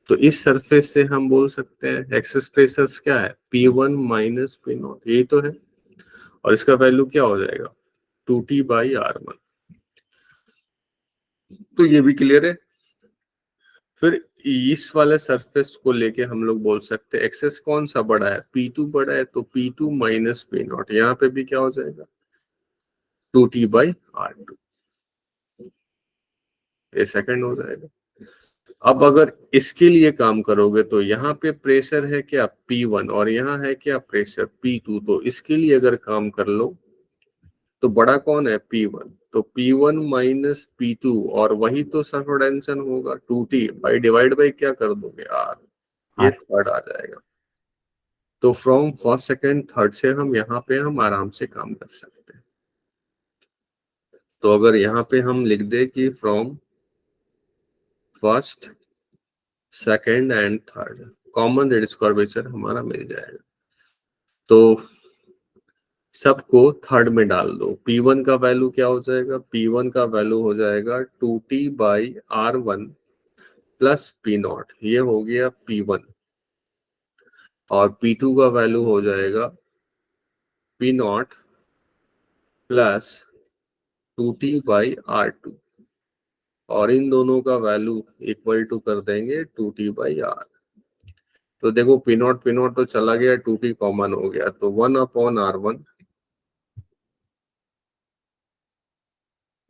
तो इस सरफेस से हम बोल सकते हैं एक्सेस प्रेशर क्या है, P1 माइनस P नॉट, यही तो है, और इसका वैल्यू क्या हो जाएगा 2T/R1। तो ये भी क्लियर है। फिर इस वाले सरफेस को लेके हम लोग बोल सकते हैं एक्सेस कौन सा बड़ा है, P2 बड़ा है, तो P2 माइनस P नॉट, यहाँ पे भी क्या हो जाएगा 2T/R2, ये सेकंड हो जाएगा। अब अगर इसके लिए काम करोगे तो यहाँ पे प्रेशर है क्या P1, और यहाँ है क्या प्रेशर P2, तो इसके लिए अगर काम कर लो तो बड़ा कौन है P1, तो P1 माइनस P2, और वही तो सरफेस टेंशन होगा 2T बाई डिवाइड बाई क्या कर दोगे R, ये थर्ड आ जाएगा। तो फ्रॉम फर्स्ट सेकेंड थर्ड से हम यहाँ पे हम आराम से काम कर सकते हैं। तो अगर यहाँ पे हम लिख दे कि from first second and third common radius curvature हमारा मिल जाएगा, तो सबको थर्ड में डाल दो। P1 का वैल्यू क्या हो जाएगा, P1 का वैल्यू हो जाएगा 2T/R1 प्लस P नॉट, ये हो गया P1, और P2 का वैल्यू हो जाएगा P नॉट प्लस 2T/R2, और इन दोनों का वैल्यू इक्वल टू कर देंगे 2T/R। तो देखो P नॉट तो चला गया, 2T कॉमन हो गया, तो 1/R1,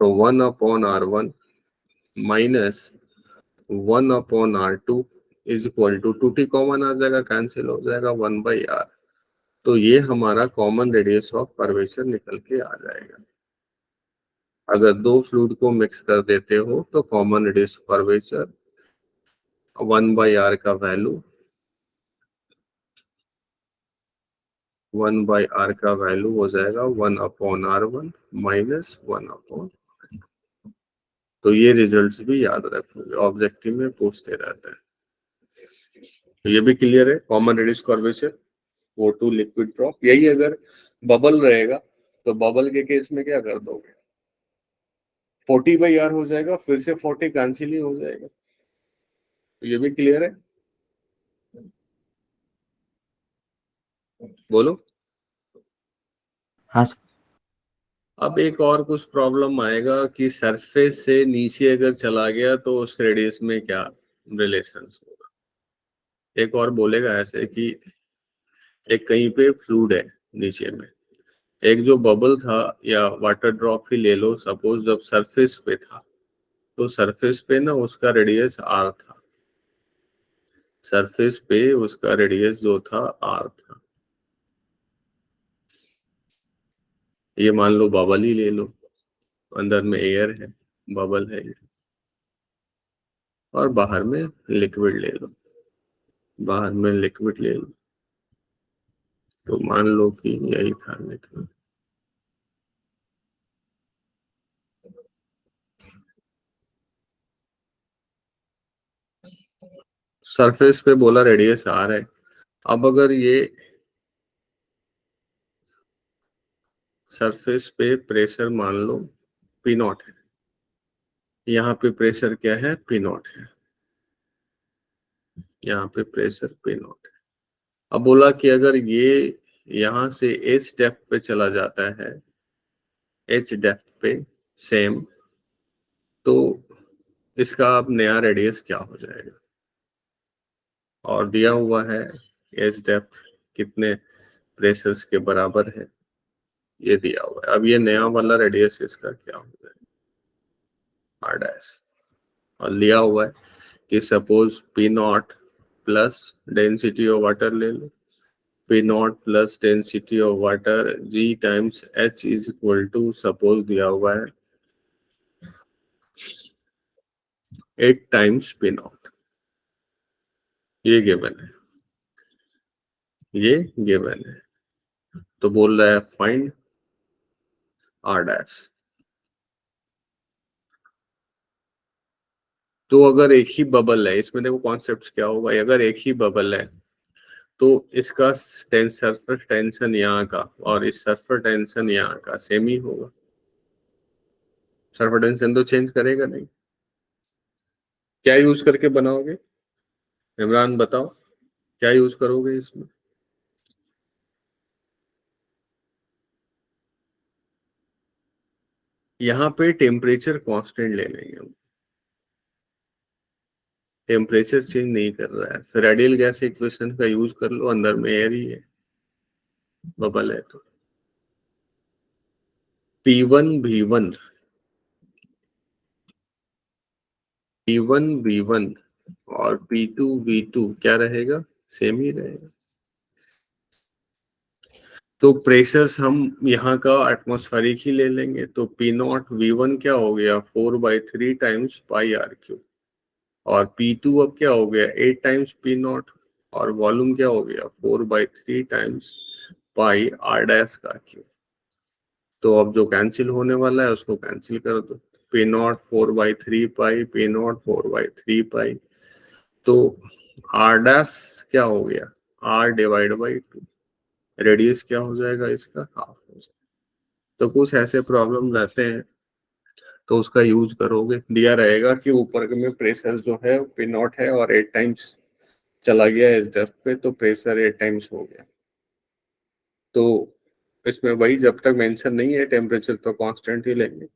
तो 1/R1 minus 1/R2 is equal to 2T common आ जाएगा, कैंसिल हो जाएगा 1/R। तो ये हमारा कॉमन रेडियस ऑफ कर्वेचर निकल के आ जाएगा। अगर दो फ्लूइड को मिक्स कर देते हो तो common radius of curvature 1/R का वैल्यू 1/R का वैल्यू हो जाएगा 1/R1 माइनस 1/। तो ये रिजल्ट्स भी याद रखोगे, ऑब्जेक्टिव में पूछते रहते हैं। तो ये भी क्लियर है, common radius curvature O2 liquid drop. यही अगर बबल रहेगा तो बबल के केस में क्या कर दोगे, 40/R हो जाएगा, फिर से 40 कैंसिल ही हो जाएगा। तो ये भी क्लियर है, बोलो। हाँ सर। अब एक और कुछ प्रॉब्लम आएगा कि सरफेस से नीचे अगर चला गया तो उस रेडियस में क्या रिलेशन होगा। एक और बोलेगा ऐसे कि एक कहीं पे फ्लूइड है नीचे में, एक जो बबल था या वाटर ड्रॉप ही ले लो, सपोज जब सरफेस पे था तो सरफेस पे ना उसका रेडियस R था, सरफेस पे उसका रेडियस जो था R था। ये मान लो बबल ही ले लो, अंदर में एयर है, बबल है ये, और बाहर में लिक्विड ले लो, बाहर में लिक्विड ले लो। तो मान लो कि यही था लिक्विड। सरफेस पे बोला रेडियस R है। अब अगर ये सरफेस पे प्रेशर मान लो P0 है, यहाँ पे प्रेशर क्या है, P0 है, यहाँ पे प्रेशर P0 है। अब बोला कि अगर ये यहाँ से H डेप्थ पे चला जाता है, H डेप्थ पे सेम, तो इसका अब नया रेडियस क्या हो जाएगा। और दिया हुआ है H डेप्थ कितने प्रेशर्स के बराबर है, ये दिया हुआ है। अब ये नया वाला रेडियस इसका क्या हो जाएगा, R डैश। और लिया हुआ है कि suppose P0 plus density of water ले लो, P0 plus density of water G times H is equal to, suppose दिया हुआ है 8 टाइम्स P0। ये गिवन है, ये गिवन है। तो बोल रहा है फाइंड R डैश। तो अगर एक ही बबल है, इसमें देखो कॉन्सेप्ट क्या होगा, अगर एक ही बबल है तो इसका सरफेस टेंशन यहाँ का और इस सरफेस टेंशन यहाँ का सेम ही होगा। सरफेस टेंशन तो चेंज करेगा नहीं। क्या यूज करके बनाओगे इमरान, बताओ क्या यूज करोगे इसमें। यहाँ पे टेम्परेचर कांस्टेंट ले लेंगे हम, टेम्परेचर चेंज नहीं कर रहा है। फिर आइडियल गैस इक्वेशन का यूज कर लो, अंदर में एयर ही है, बबल है। तो P1 V1 P1 V1 और P2 V2 क्या रहेगा, सेम ही रहेगा। तो प्रेशर्स हम यहाँ का एटमॉस्फेरिक ही ले लेंगे। तो P0 V1 क्या हो गया 4/3 टाइम्स पाई R क्यू, और P2 अब क्या हो गया 8 टाइम्स P0, और वॉल्यूम क्या हो गया 4/3 टाइम्स पाई R डैश का क्यू। तो अब जो कैंसिल होने वाला है उसको कैंसिल कर दो, P0 4/3 पाई, P0 4/3 पाई। तो R डैश क्या हो गया R डिवाइड बाई 2, रेडियस क्या हो जाएगा इसका, हाफ हो जाएगा। तो कुछ ऐसे प्रॉब्लम रहते हैं तो उसका यूज करोगे। दिया रहेगा कि ऊपर में प्रेशर जो है P0 है और 8 टाइम्स चला गया इस डेप्थ पे, तो प्रेशर 8 टाइम्स हो गया। तो इसमें वही जब तक मेंशन नहीं है टेम्परेचर तो कांस्टेंट ही लेंगे।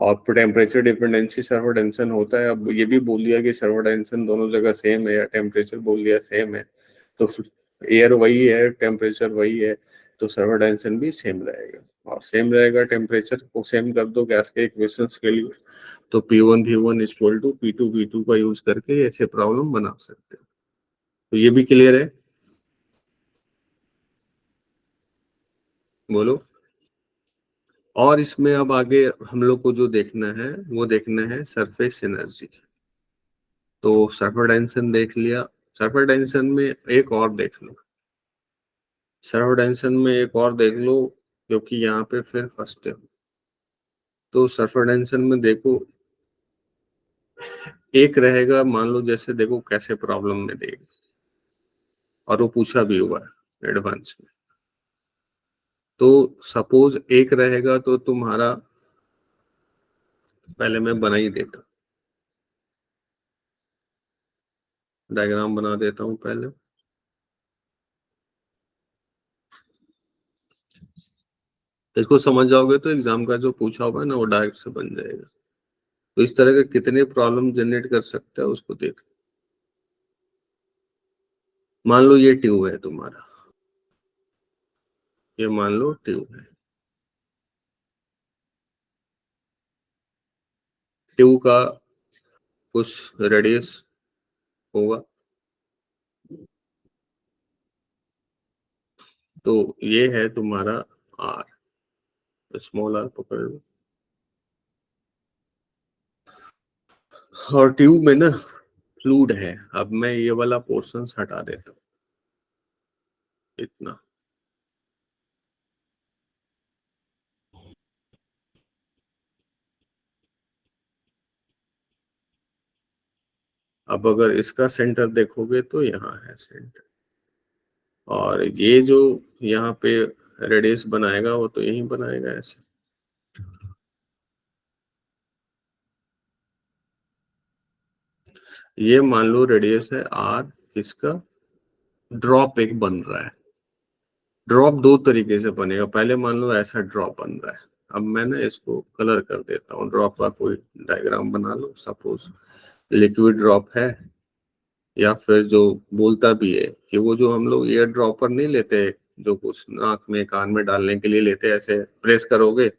और टेम्परेचर डिपेंडेंसी सर्वर टेंशन होता है। अब ये भी बोल दिया कि सर्वर टेंशन दोनों जगह सेम है, या टेम्परेचर बोल दिया सेम है, तो एयर वही है, टेम्परेचर वही है, तो सर्वर टेंशन भी सेम रहेगा। और सेम रहेगा, टेम्परेचर को सेम कर दो गैस के इक्वेशंस के लिए, तो P1 V1 equal to P2 V2 का यूज करके ऐसे प्रॉब्लम बना सकते हैं। तो ये भी क्लियर है, बोलो। और इसमें अब आगे हम लोग को जो देखना है वो देखना है सरफेस एनर्जी। तो सरफेस टेंशन देख लिया, सरफेस टेंशन में एक और देख लो, सरफेस टेंशन में एक और देख लो, क्योंकि यहाँ पे फिर फर्स्ट है। तो सरफेस टेंशन में देखो एक रहेगा, मान लो जैसे देखो कैसे प्रॉब्लम में देगा, और वो पूछा भी हुआ है एडवांस में। तो सपोज एक रहेगा तो तुम्हारा, पहले मैं बना ही देता, डायग्राम बना देता हूं पहले। इसको समझ जाओगे तो एग्जाम का जो पूछा होगा ना वो डायरेक्ट से बन जाएगा। तो इस तरह के कितने प्रॉब्लम जनरेट कर सकता है उसको देख। मान लो ये ट्यूब है तुम्हारा, ये मान लो ट्यूब है, ट्यूब का कुछ रेडियस होगा। तो ये है तुम्हारा आर, स्मॉल आर पकड़ लो। और ट्यूब में ना फ्लूइड है। अब मैं ये वाला पोर्शन हटा देता हूँ, इतना। अब अगर इसका सेंटर देखोगे तो यहाँ है सेंटर, और ये जो यहाँ पे रेडियस बनाएगा वो तो यही बनाएगा ऐसे। ये मान लो रेडियस है आर, किसका, ड्रॉप एक बन रहा है। ड्रॉप दो तरीके से बनेगा, पहले मान लो ऐसा ड्रॉप बन रहा है। अब मैं ना इसको कलर कर देता हूँ, ड्रॉप का कोई डायग्राम बना लो। सपोज लिक्विड ड्रॉप है, या फिर जो बोलता भी है कि वो जो हम लोग एयर ड्रॉपर नहीं लेते, जो कुछ नाक में कान में डालने के लिए लेते हैं, ऐसे प्रेस करोगे,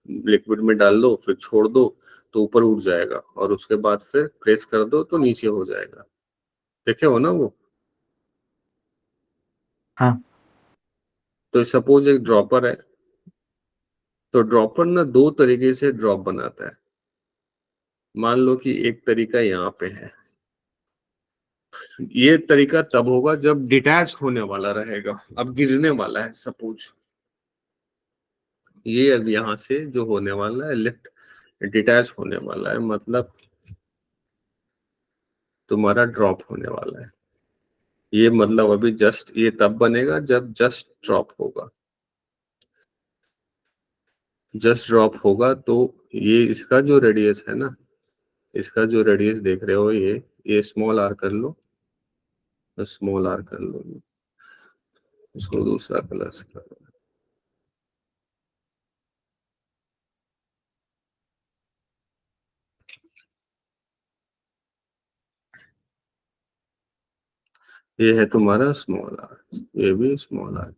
लिक्विड में डाल दो, फिर छोड़ दो तो ऊपर उठ जाएगा, और उसके बाद फिर प्रेस कर दो तो नीचे हो जाएगा। देखे हो ना वो? हाँ तो सपोज एक ड्रॉपर है, तो ड्रॉपर ना दो तरीके से ड्रॉप बनाता है। मान लो कि एक तरीका यहाँ पे है, ये तरीका तब होगा जब डिटैच होने वाला रहेगा, अब गिरने वाला है सपोज। ये अब यहाँ से जो होने वाला है लिफ्ट, डिटैच होने वाला है, मतलब तुम्हारा ड्रॉप होने वाला है। ये मतलब अभी जस्ट ये तब बनेगा जब जस्ट ड्रॉप होगा, जस्ट ड्रॉप होगा। तो ये इसका जो रेडियस है ना, इसका जो रेडियस देख रहे हो, ये स्मॉल आर कर लो, स्मॉल आर कर लो, इसको दूसरा कलर से कर लो। ये है तुम्हारा स्मॉल आर, ये भी स्मॉल आर।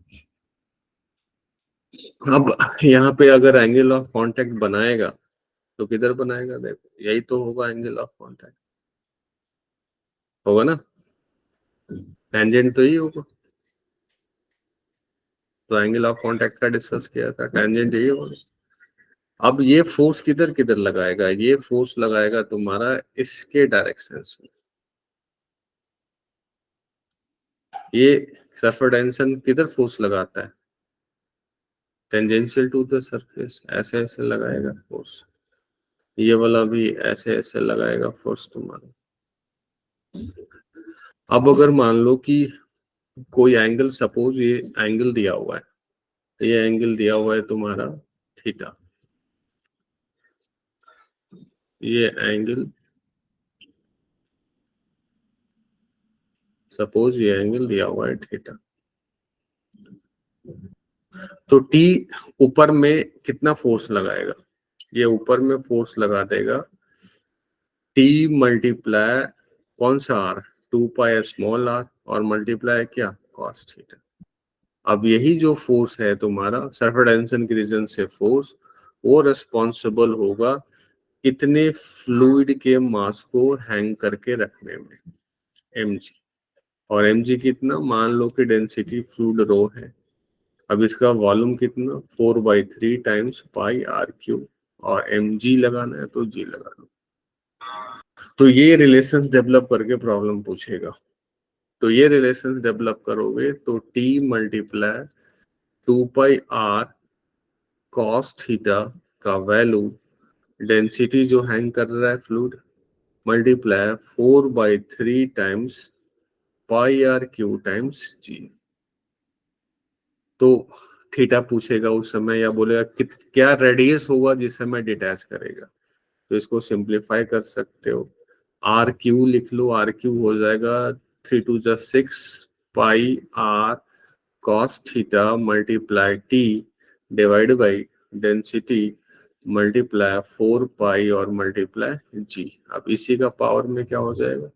अब यहाँ पे अगर एंगल ऑफ कांटेक्ट बनाएगा तो किधर बनाएगा, देखो यही तो होगा एंगल ऑफ कांटेक्ट, होगा ना, टेंजेंट तो यही होगा। तो एंगल ऑफ कांटेक्ट का डिस्कस किया था, टेंजेंट यही होगा। अब ये फोर्स किधर किधर लगाएगा, ये फोर्स लगाएगा तुम्हारा इसके डायरेक्शन में। ये सरफेस टेंशन किधर फोर्स लगाता है, टेंजेंशियल टू द सरफेस, ऐसे ऐसे लगाएगा फोर्स। ये वाला भी ऐसे ऐसे लगाएगा फोर्स तुम्हारा। अब अगर मान लो कि कोई एंगल, सपोज ये एंगल दिया हुआ है, ये एंगल दिया हुआ है तुम्हारा थीटा, ये एंगल, सपोज ये एंगल दिया हुआ है थीटा। तो टी ऊपर में कितना फोर्स लगाएगा, ये ऊपर में फोर्स लगा देगा टी मल्टीप्लाई कौन सा आर, 2 पाई स्मॉल आर, और मल्टीप्लाई क्या, कॉस थीटा। अब यही जो फोर्स है तुम्हारा सरफेस टेंशन के रीजन से फोर्स, वो रिस्पॉन्सिबल होगा इतने फ्लूइड के मास को हैंग करके रखने में, mg। और mg कितना, मान लो कि डेंसिटी फ्लूइड रो है। अब इसका वॉल्यूम कितना, 4/3 टाइम्स पाई आर क्यू, और mg लगाना है तो g लगा लो। तो ये रिलेशंस डेवलप करके प्रॉब्लम पूछेगा। तो ये रिलेशंस डेवलप करोगे तो t multiply 2πr cos theta का वैल्यू, डेंसिटी जो हैंग कर रहा है fluid, multiply 4/3 times pi R cube times G. तो थीटा पूछेगा उस समय, या बोलेगा क्या रेडियस होगा जिस समय डिटैच करेगा। तो इसको सिंप्लीफाई कर सकते हो, आर क्यू लिख लो, आर क्यू हो जाएगा 3 × 6 pi R cos theta multiply T divide by density multiply 4 pi और मल्टीप्लाई जी। अब इसी का पावर में क्या हो जाएगा,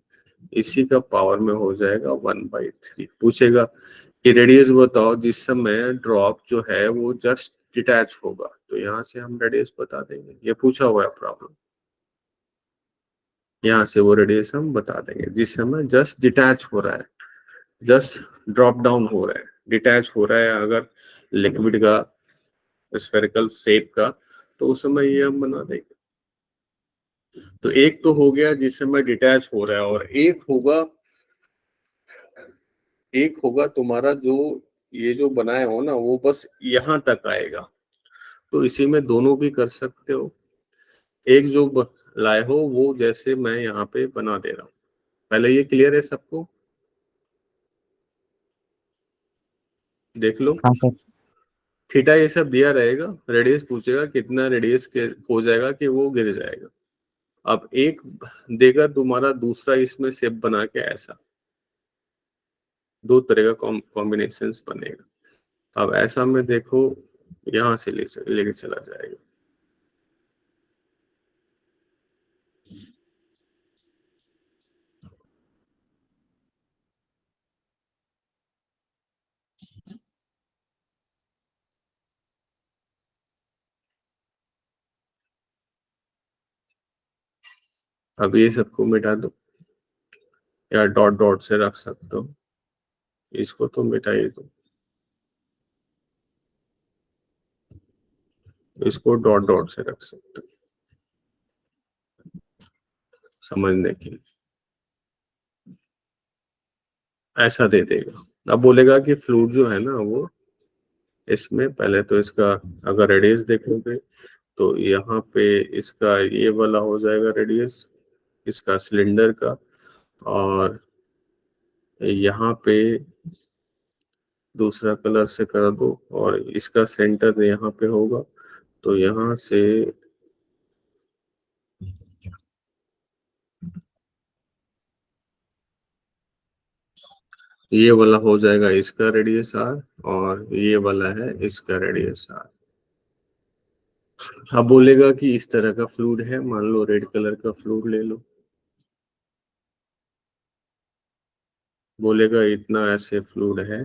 इसी का पावर में हो जाएगा 1/3। पूछेगा कि रेडियस बताओ जिस समय ड्रॉप जो है वो जस्ट डिटैच होगा, तो यहाँ से हम रेडियस बता देंगे, ये पूछा हुआ है प्रॉब्लम। यहाँ से वो रेडियस हम बता देंगे जिस समय जस्ट डिटैच हो रहा है, जस्ट ड्रॉप डाउन हो रहा है, डिटैच हो रहा है अगर लिक्विड का स्फेरिकल शेप का, तो उस समय ये हम बना देंगे। तो एक तो हो गया जिस समय डिटैच हो रहा है, और एक होगा तुम्हारा जो ये जो बनाए हो ना वो बस यहाँ तक आएगा। तो इसी में दोनों भी कर सकते हो। एक जो लाए हो वो जैसे मैं यहाँ पे बना दे रहा हूँ, पहले ये क्लियर है सबको, देख लो। हाँ सर। थीटा ये सब दिया रहेगा, रेडियस पूछेगा कितना रेडियस के हो जाएगा कि वो गिर जाएगा। अब एक देगा तुम्हारा दूसरा इसमें शेप बना के, ऐसा दो तरह का कॉम्बिनेशन बनेगा। अब ऐसा में देखो यहाँ से लेके चला जाएगा। अब ये सबको मिटा दो, या डॉट डॉट से रख सकते हो, इसको तो मिटा ही दो, इसको डॉट डॉट से रख सकते हो समझने के लिए। ऐसा दे देगा। अब बोलेगा कि फ्लूइड जो है ना वो, इसमें पहले तो इसका अगर रेडियस देखोगे तो यहाँ पे इसका ये वाला हो जाएगा रेडियस इसका सिलेंडर का, और यहाँ पे दूसरा कलर से कर दो, और इसका सेंटर यहाँ पे होगा। तो यहाँ से ये वाला हो जाएगा इसका रेडियस आर, और ये वाला है इसका रेडियस आर। अब बोलेगा कि इस तरह का फ्लूइड है, मान लो रेड कलर का फ्लूइड ले लो, बोलेगा इतना ऐसे फ्लूइड है,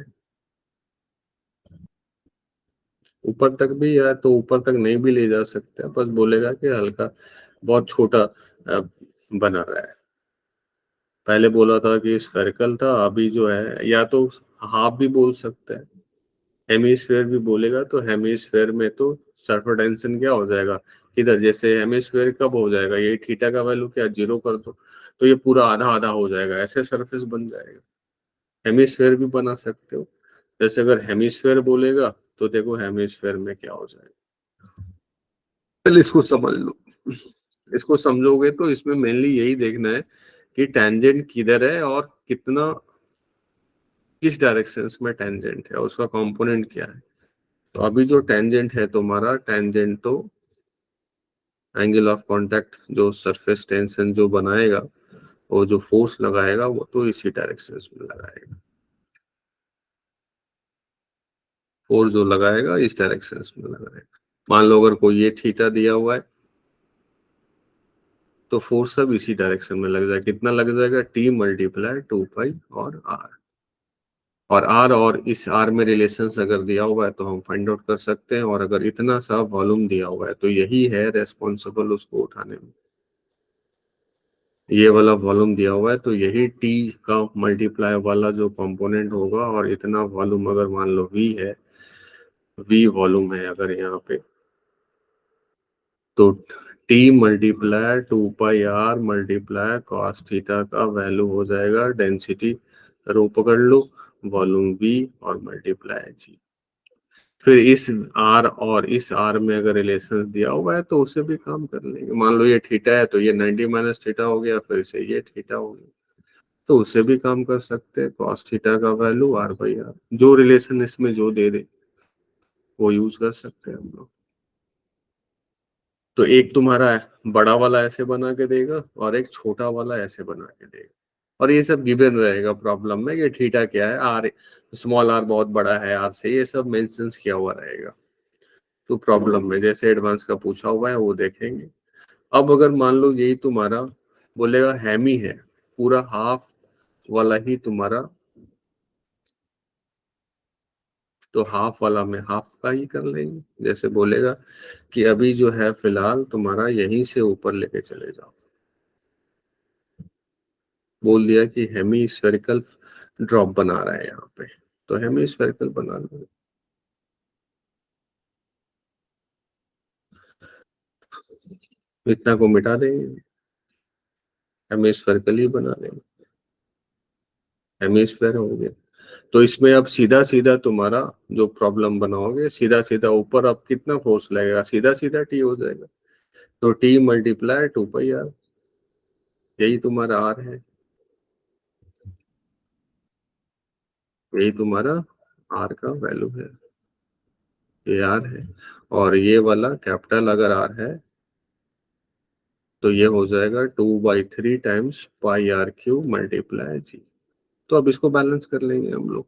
ऊपर तक भी, या तो ऊपर तक नहीं भी ले जा सकते, बस बोलेगा कि हल्का बहुत छोटा बना रहा है। पहले बोला था कि स्फेरिकल था, अभी जो है या तो हाफ भी बोल सकते हैं, हेमिस्फेयर भी बोलेगा। तो हेमिस्फेयर में तो सरफेस टेंशन क्या हो जाएगा इधर, जैसे हेमिस्फेयर कब हो जाएगा, ये थीटा का वैल्यू क्या 0 कर दो, तो ये पूरा आधा आधा हो जाएगा, ऐसे सरफेस बन जाएगा। हेमिस्फेयर भी बना सकते हो, जैसे अगर हेमिस्फेयर बोलेगा तो देखो हेमिस्फेयर में क्या हो जाएगा। पहले इसको समझ लो, इसको समझोगे तो इसमें मेनली यही देखना है कि टेंजेंट किधर है और कितना, किस डायरेक्शन में टेंजेंट है, उसका कंपोनेंट क्या है। तो अभी जो टेंजेंट है तुम्हारा, टेंजेंट तो एंगल ऑफ कांटेक्ट जो सरफेस टेंशन जो बनाएगा, वो जो फोर्स लगाएगा वो तो इसी डायरेक्शन में लगाएगा, फोर्स जो लगाएगा इस डायरेक्शन में लगाएगा। मान लो अगर कोई ये थीटा दिया हुआ है तो फोर्स सब इसी डायरेक्शन में लग जाएगा, कितना लग जाएगा, t मल्टीप्लाई 2 पाई और r। और आर और इस आर में रिलेशंस अगर दिया हुआ है तो हम फाइंड आउट कर सकते हैं। और अगर इतना सा वॉल्यूम दिया हुआ है तो यही है रेस्पॉन्सिबल उसको उठाने में। ये वाला वॉल्यूम दिया हुआ है तो यही टी का मल्टीप्लाई वाला जो कंपोनेंट होगा। और इतना वॉल्यूम अगर मान लो वी है, वी वॉल्यूम है अगर यहाँ पे, तो T multiply 2πr multiply cos theta का वैल्यू हो जाएगा डेंसिटी, रो पकड़ लो, वॉल्यूम वी और मल्टीप्लाई जी। फिर इस आर और इस आर में अगर रिलेशन दिया हुआ है तो उसे भी काम कर लेंगे। मान लो ये थीटा है तो ये 90 माइनस थीटा हो गया, फिर से ये थीटा हो गया, तो उसे भी काम कर सकते हैं। कॉस थीटा का वैल्यू आर बाई आर, जो रिलेशन इसमें जो दे दे वो यूज कर सकते हैं हम लोग। तो एक तुम्हारा बड़ा वाला ऐसे बना के देगा और एक छोटा वाला ऐसे बना के देगा। और ये सब गिवन रहेगा प्रॉब्लम में कि थीटा क्या है, आर स्मॉल आर बहुत बड़ा है आर से, ये सब मेंशंस किया हुआ रहेगा। तो प्रॉब्लम में जैसे एडवांस का पूछा हुआ है वो देखेंगे। अब अगर मान लो यही तुम्हारा बोलेगा हैमी है, पूरा हाफ वाला ही तुम्हारा, तो हाफ वाला में हाफ का ही कर लेंगे। जैसे बोलेगा कि अभी जो है फिलहाल तुम्हारा यहीं से ऊपर लेके चले जाओ, बोल दिया कि हेमी स्फेरिकल ड्रॉप बना रहा है यहाँ पे, तो हेमी स्फेरिकल बना लो, इतना को मिटा देंगे, हेमी स्फेरिकल ही बना लेंगे, हेमी स्फेयर हो गया। तो इसमें अब सीधा सीधा तुम्हारा जो प्रॉब्लम बनाओगे, सीधा सीधा ऊपर अब कितना फोर्स लगेगा, सीधा सीधा टी हो जाएगा। तो टी मल्टीप्लाई 2πr, यही तुम्हारा आर है, यही तुम्हारा आर का वैल्यू है, ये आर है। और ये वाला कैपिटल अगर आर है तो ये हो जाएगा 2/3 टाइम्स πr³ मल्टीप्लाई जी। तो अब इसको बैलेंस कर लेंगे हम लोग।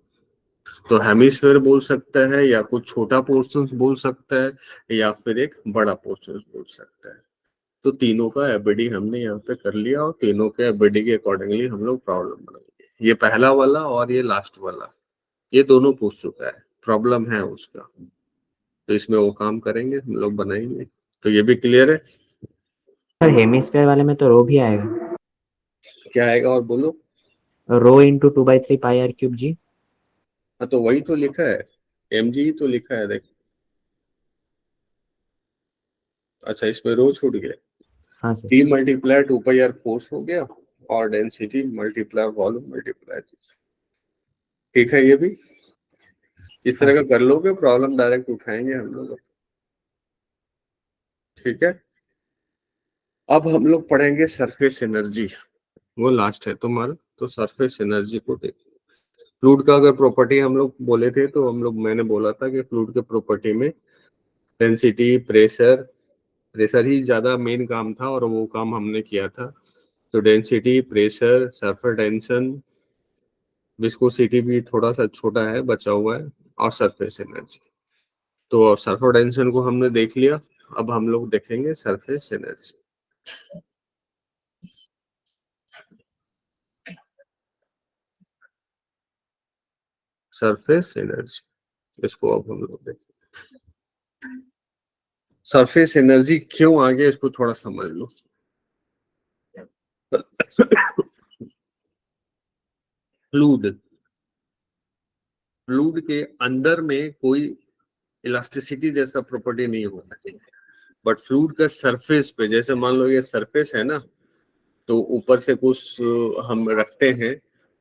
तो हेमिस्फेयर बोल सकता है या कुछ छोटा पोर्शन बोल सकता है या फिर एक बड़ा पोर्शन बोल सकता है। तो तीनों का एबीडी हमने यहाँ पे कर लिया और तीनों के एबीडी के अकॉर्डिंगली हम लोग प्रॉब्लम बनाएंगे। ये पहला वाला और ये लास्ट वाला, ये दोनों पूछ चुका है, प्रॉब्लम है उसका, तो इसमें वो काम करेंगे, हम लोग बनाएंगे। तो ये भी क्लियर है। सर हेमिस्फेयर वाले में तो रो भी आएगा। क्या आएगा और बोलो। रो इंटू 2/3πr³ जी। हाँ तो वही तो लिखा है, mg ही तो लिखा है देख। अच्छा इसमें रो छूट गया। हाँ sir. T multiply 2πr force हो गया और डेंसिटी मल्टीप्लाई वॉल्यूम मल्टीप्लाई, ठीक है। ये भी इस तरह का कर लोगे, प्रॉब्लम डायरेक्ट उठाएंगे हम लोग, ठीक है। अब हम लोग पढ़ेंगे सरफेस एनर्जी, वो लास्ट है तुम्हारा। तो सरफेस एनर्जी को देखो, फ्लूइड का अगर प्रॉपर्टी हम लोग बोले थे तो हम लोग, मैंने बोला था कि फ्लूइड के प्रॉपर्टी में डेंसिटी, प्रेशर, प्रेशर ही ज्यादा मेन काम था और वो काम हमने किया था। तो density, pressure, surface tension, viscosity भी थोड़ा सा छोटा है बचा हुआ है, और सरफेस एनर्जी। तो सरफेस टेंशन को हमने देख लिया, अब हम लोग देखेंगे सरफेस एनर्जी। सरफेस एनर्जी, इसको अब हम लोग देखें। सरफेस एनर्जी क्यों आ गया इसको थोड़ा समझ लो। फ्लूइड, फ्लूइड के अंदर में कोई इलास्टिसिटी जैसा प्रॉपर्टी नहीं होना चाहिए, बट फ्लूइड का सरफेस पे, जैसे मान लो ये सरफेस है ना, तो ऊपर से कुछ हम रखते हैं,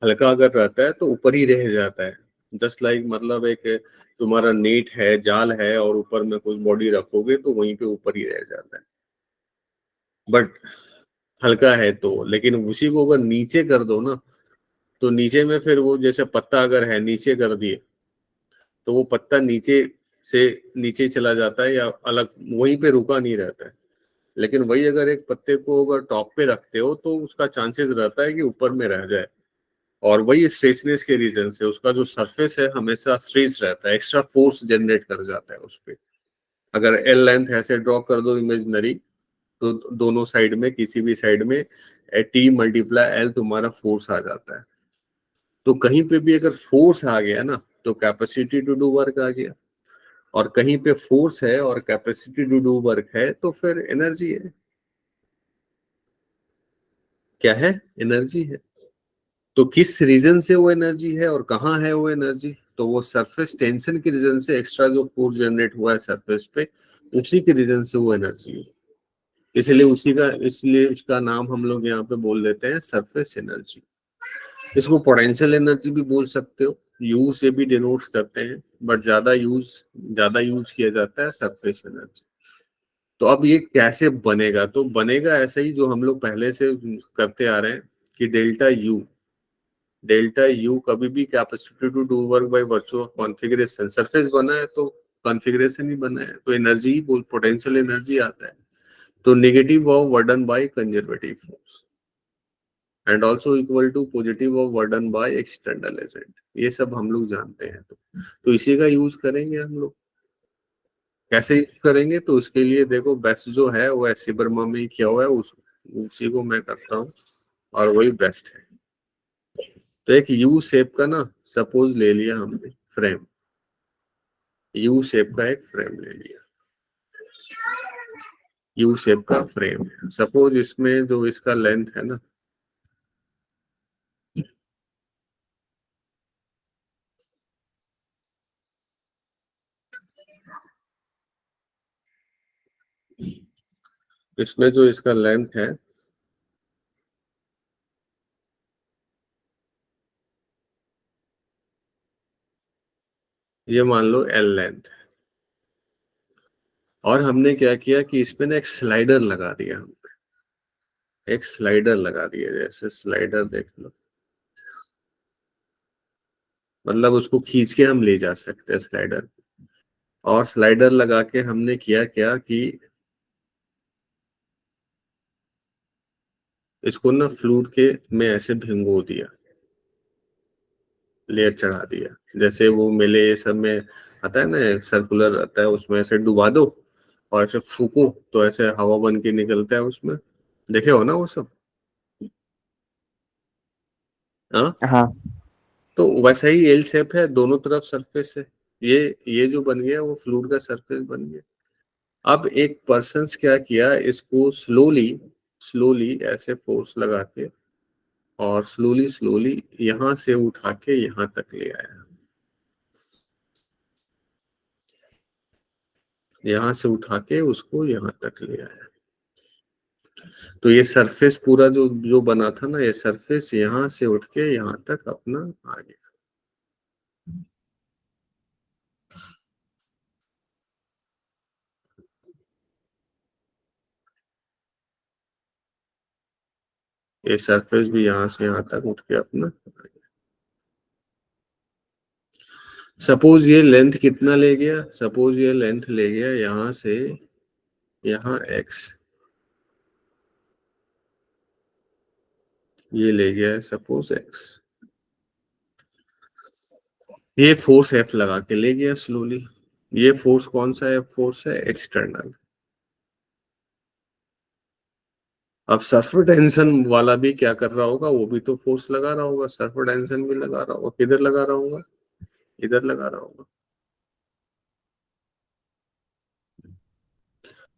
हल्का अगर रहता है तो ऊपर ही रह जाता है। जस्ट लाइक मतलब एक तुम्हारा नेट है, जाल है, और ऊपर में कुछ बॉडी रखोगे तो वहीं पे ऊपर ही रह जाता है, बट हल्का है तो। लेकिन उसी को अगर नीचे कर दो ना, तो नीचे में फिर वो जैसे पत्ता अगर है नीचे कर दिए तो वो पत्ता नीचे से नीचे चला जाता है या अलग वहीं पे रुका नहीं रहता है। लेकिन वही अगर एक पत्ते को अगर टॉप पे रखते हो तो उसका चांसेस रहता है कि ऊपर में रह जाए। और वही स्ट्रेचनेस के रीजन से उसका जो सरफेस है हमेशा स्ट्रेच रहता है, एक्स्ट्रा फोर्स जनरेट कर जाता है उस पर। अगर एल लेंथ ऐसे ड्रॉ कर दो इमेजिनरी, तो दोनों साइड में किसी भी साइड में टी मल्टीप्लाई एल तुम्हारा फोर्स आ जाता है। तो कहीं पे भी अगर फोर्स आ गया ना तो कैपेसिटी टू डू वर्क आ गया, और कहीं पे फोर्स है और कैपेसिटी टू डू वर्क है तो फिर एनर्जी है। क्या है? एनर्जी है। तो किस रीजन से वो एनर्जी है और कहाँ है वो एनर्जी? तो वो सरफेस टेंशन के रीजन से एक्स्ट्रा जो फोर्स जनरेट हुआ है सरफेस पे, उसी के रीजन से वो एनर्जी है। इसलिए उसका नाम हम लोग यहाँ पे बोल देते हैं सरफेस एनर्जी। इसको पोटेंशियल एनर्जी भी बोल सकते हो, यू से भी डिनोट करते हैं, बट ज्यादा यूज किया जाता है सरफेस एनर्जी। तो अब ये कैसे बनेगा? तो बनेगा ऐसा ही जो हम लोग पहले से करते आ रहे हैं कि डेल्टा यू कभी भी capacity to do work by virtue of configuration. Surface बना है तो कॉन्फिगरेशन ही बना है, तो एनर्जी ही पोटेंशियल एनर्जी आता है। तो negative of work done by conservative force and also equal to positive of work done by external agent. ये सब हम लोग जानते हैं। तो इसी का यूज करेंगे हम लोग। कैसे यूज करेंगे? तो उसके लिए देखो, बेस्ट जो है वो एससी बर्मा में ही किया हुआ है, उसी को मैं करता हूँ और वही बेस्ट है। तो एक यू शेप का ना सपोज ले लिया हमने फ्रेम, यू शेप का एक फ्रेम ले लिया, यू शेप का फ्रेम है। सपोज इसमें जो इसका लेंथ है ना, इसमें जो इसका लेंथ है ये मान लो एल लेंथ है, और हमने क्या किया कि इसमें ना एक स्लाइडर लगा दिया, हमने एक स्लाइडर लगा दिया। जैसे स्लाइडर देख लो, मतलब उसको खींच के हम ले जा सकते हैं स्लाइडर। और स्लाइडर लगा के हमने किया क्या कि इसको ना फ्लूइड के में ऐसे भिंगो दिया, लेयर चढ़ा दिया। जैसे वो मेले ये सब में आता है ना, सर्कुलर आता है, उसमें ऐसे डुबा दो और ऐसे फूको तो ऐसे हवा बन के निकलता है उसमें। देखे हो ना वो सब? हाँ। हाँ तो वैसा ही एल शेप है, दोनों तरफ सरफेस है। ये जो बन गया वो फ्लूइड का सरफेस बन गया। अब एक पर्सन क्या किया, इसको स्लोली स्लोली ऐसे फोर्स लगा के और स्लोली स्लोली यहां से उठा के यहां तक ले आया, यहां से उठा के उसको यहां तक ले आया। तो ये सरफेस पूरा जो जो बना था ना, ये सरफेस यहां से उठ के यहां तक अपना आ गया। ये सरफेस भी यहां से यहां तक उठ के अपना आ गया। सपोज ये लेंथ कितना ले गया? सपोज ये लेंथ ले गया यहां से यहां x, ये ले गया है सपोज x। ये फोर्स F लगा के ले गया स्लोली। ये फोर्स कौन सा है? फोर्स है एक्सटर्नल। अब सर्फर टेंशन वाला भी क्या कर रहा होगा? वो भी तो फोर्स लगा रहा होगा, सर्फर टेंशन भी लगा रहा होगा। किधर लगा रहा होगा? इधर लगा रहा होगा।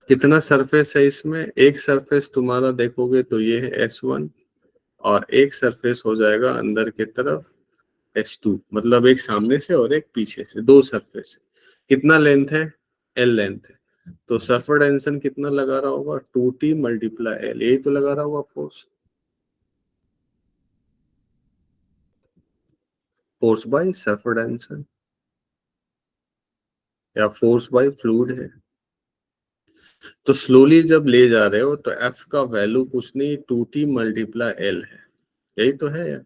कितना सरफेस है इसमें? एक सरफेस तुम्हारा देखोगे तो ये है S1, और एक सरफेस हो जाएगा अंदर की तरफ S2। मतलब एक सामने से और एक पीछे से, दो सरफेस। कितना लेंथ है? L लेंथ है। तो सर्फर टेंशन कितना लगा रहा होगा? 2T मल्टीप्लाई L, यही तो लगा रहा होगा force. Force by surfer tension या फोर्स बाय फ्लूइड है। तो स्लोली जब ले जा रहे हो तो F का वैल्यू कुछ नहीं, 2T मल्टीप्लाई L है। यही तो है यार,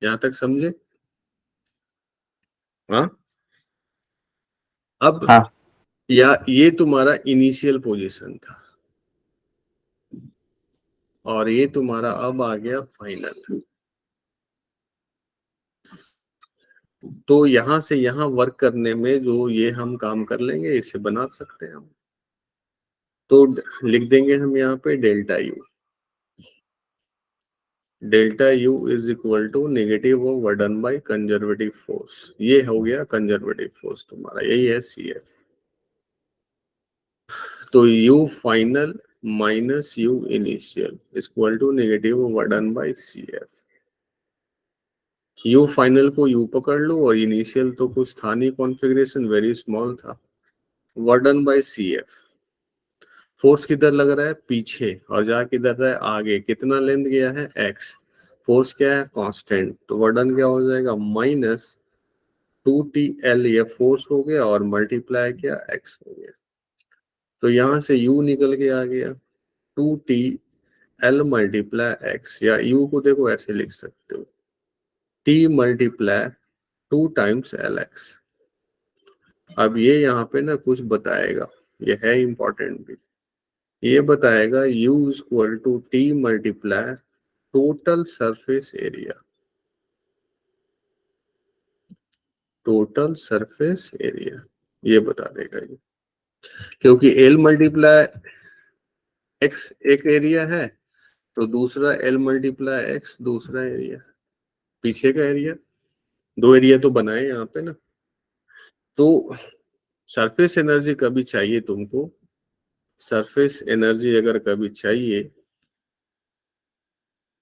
यहाँ तक समझे? हाँ। अब हाँ या ये तुम्हारा इनिशियल पोजीशन था और ये तुम्हारा अब आ गया फाइनल। तो यहां से यहां वर्क करने में जो ये हम काम कर लेंगे, इसे बना सकते हैं हम। तो लिख देंगे हम यहाँ पे delta U. Delta U is equal to negative of work done by conservative force. ये हो गया कंजर्वेटिव फोर्स तुम्हारा, यही है सी एफ। तो U final minus U initial equal to negative work done by C F. U final को U पकड़ लो और इनिशियल तो कुछ था नहीं, कॉन्फ़िगरेशन वेरी स्मॉल था, वर्डन बाय सी एफ। फोर्स किधर लग रहा है, पीछे, और जा किधर रहा है, आगे। कितना लेंथ गया है, एक्स। फोर्स क्या है, कांस्टेंट, तो वर्डन क्या हो जाएगा, माइनस 2TL, ये फोर्स हो गया, और मल्टीप्लाई क्या, एक्स हो गया। तो यहां से u निकल के आ गया 2TL मल्टीप्लाई एक्स, या u को देखो ऐसे लिख सकते हो, t multiply 2 times L x. अब ये यहाँ पे ना कुछ बताएगा, ये है इंपॉर्टेंट भी। ये बताएगा u equal to t multiply total surface area, total surface area ये बता देगा ये। क्योंकि l मल्टीप्लाई x एक एरिया है, तो दूसरा l मल्टीप्लाई x दूसरा एरिया, पीछे का एरिया। दो एरिया तो बनाए यहाँ पे ना। तो सरफेस एनर्जी कभी चाहिए तुमको, सरफेस एनर्जी अगर कभी चाहिए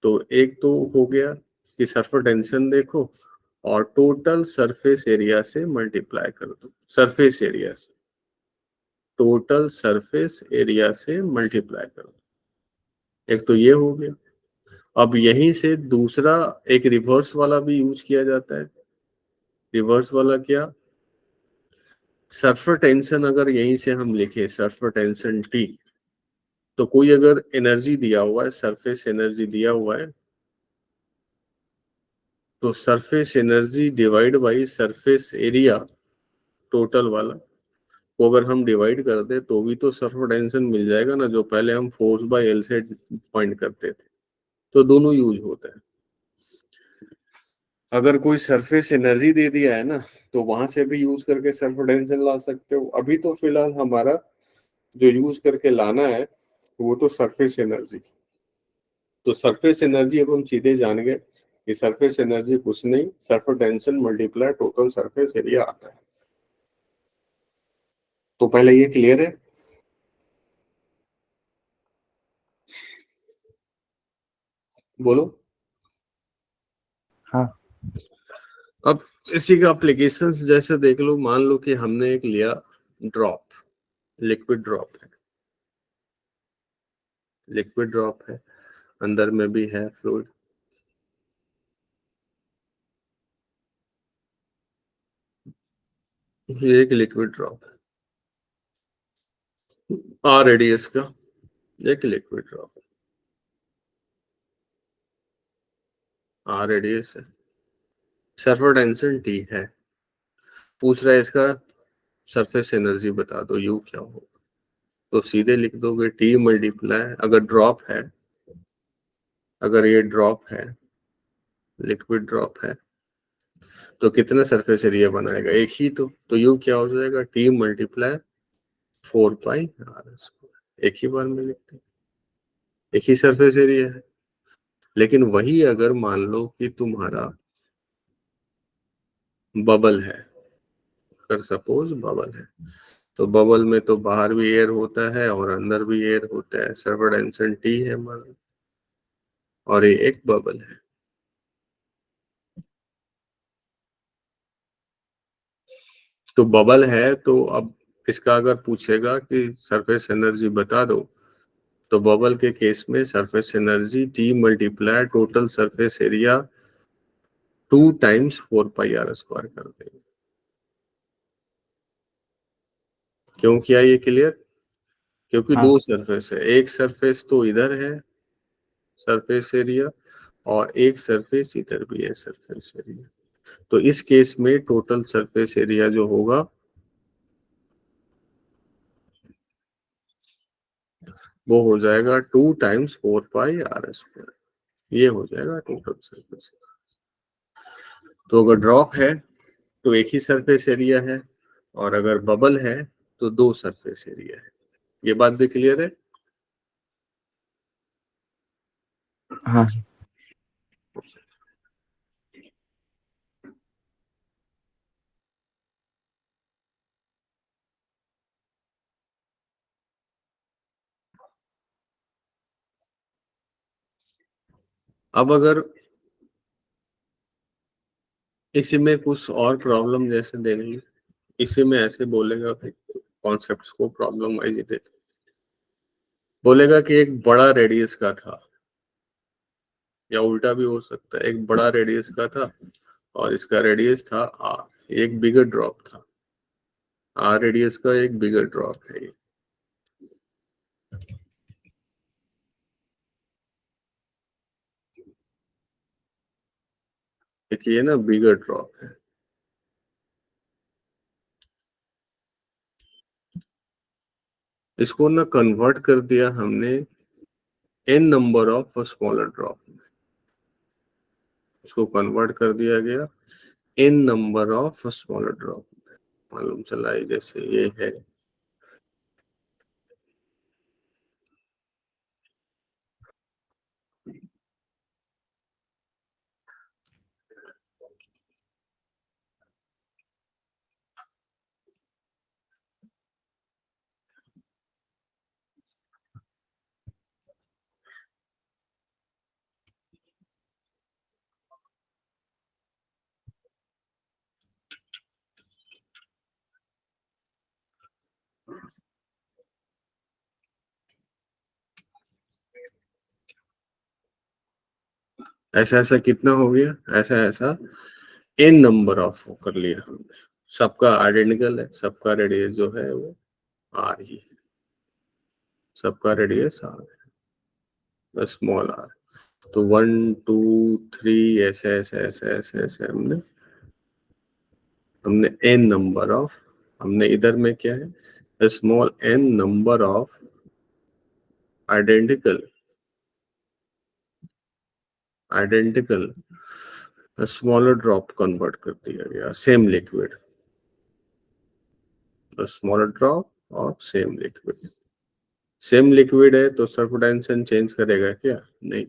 तो एक तो हो गया कि सरफेस टेंशन देखो, और टोटल सरफेस एरिया से मल्टीप्लाई कर दो, सरफेस एरिया से, टोटल सरफेस एरिया से मल्टीप्लाई कर दो। एक तो ये हो गया। अब यहीं से दूसरा एक रिवर्स वाला भी यूज किया जाता है। रिवर्स वाला क्या, सरफेस टेंशन अगर यहीं से हम लिखे सरफेस टेंशन टी, तो कोई अगर एनर्जी दिया हुआ है, सरफेस एनर्जी दिया हुआ है, तो surface energy divide by surface area total वाला को अगर हम डिवाइड कर दे तो भी तो सरफेस टेंशन मिल जाएगा ना, जो पहले हम फोर्स बाय एल से फाइंड करते थे। तो दोनों यूज होता है। अगर कोई सरफेस एनर्जी दे दिया है ना, तो वहां से भी यूज करके सरफेस टेंशन ला सकते हो। अभी तो फिलहाल हमारा जो यूज करके लाना है वो तो सरफेस एनर्जी। तो सरफेस एनर्जी अब हम सीधे जान गए कि सरफेस एनर्जी कुछ नहीं, surface tension multiply total surface area आता है। तो पहले ये क्लियर है। बोलो। हाँ अब इसी का एप्लीकेशंस जैसे देख लो, मान लो कि हमने एक लिया ड्रॉप, लिक्विड ड्रॉप है, लिक्विड ड्रॉप है, अंदर में भी है फ्लूइड। ये एक लिक्विड ड्रॉप है, आर रेडियस का एक लिक्विड ड्रॉप है, आर रेडियस है, सरफेस टेंशन टी है। पूछ रहा है इसका सरफेस एनर्जी बता दो, यू क्या होगा। तो सीधे लिख दोगे टी मल्टीप्लाई, अगर ड्रॉप है, अगर ये ड्रॉप है, लिक्विड ड्रॉप है, तो कितना सरफेस एरिया बनाएगा, एक ही। तो यू क्या हो जाएगा, टी मल्टीप्लाई 4 पाई r²। एक ही बार में लिखते हैं, एक ही सरफेस एरिया है। लेकिन वही अगर मान लो कि तुम्हारा बबल है, अगर सपोज बबल है, तो बबल में तो बाहर भी एयर होता है और अंदर भी एयर होता है, सरफेस टेंशन टी है मान लो, और ये एक बबल है। तो बबल है, तो अब इसका अगर पूछेगा कि सरफेस एनर्जी बता दो, तो बबल के केस में surface energy T multiply total surface area 2 times 4 पाई r² कर देंगे। क्यों किया ये क्लियर, क्योंकि हाँ दो सरफेस है, एक सरफेस तो इधर है सरफेस एरिया, और एक सरफेस इधर भी है सरफेस एरिया। तो इस केस में टोटल सरफेस एरिया जो होगा वो हो जाएगा 2 टाइम्स 4 पाई r²। ये हो जाएगा टोटल सरफेस। तो अगर ड्रॉप है तो एक ही सरफेस एरिया है, और अगर बबल है तो दो सरफेस एरिया है। ये बात भी क्लियर है। हाँ अब अगर इसी में कुछ और प्रॉब्लम जैसे देख ली, इसी में ऐसे बोलेगा कॉन्सेप्ट्स को प्रॉब्लम वाइज देख, बोलेगा कि एक बड़ा रेडियस का था, या उल्टा भी हो सकता है, एक बड़ा रेडियस का था और इसका रेडियस था आर, एक बिगर ड्रॉप था, आर रेडियस का एक बिगर ड्रॉप है ये। एक ये ना बिगर ड्रॉप है, इसको ना कन्वर्ट कर दिया हमने n number of smaller drop में, इसको कन्वर्ट कर दिया गया n number of smaller drop में। मालूम चला है जैसे ये है, ऐसा ऐसा कितना हो गया, ऐसा ऐसा n नंबर ऑफ कर लिया हमने, सबका आइडेंटिकल है, सबका रेडियस जो है वो आर ही है, सबका रेडियस आर है, स्मॉल आर। तो 1 2 3 ऐसे ऐसे ऐसे ऐसे ऐसे हमने हमने n नंबर ऑफ, हमने इधर में क्या है, small n number of identical identical smaller drop convert कर दिया गया, same liquid, smaller drop of same liquid. Same liquid है तो सर्फ डायरेक्शन चेंज करेगा क्या? नहीं।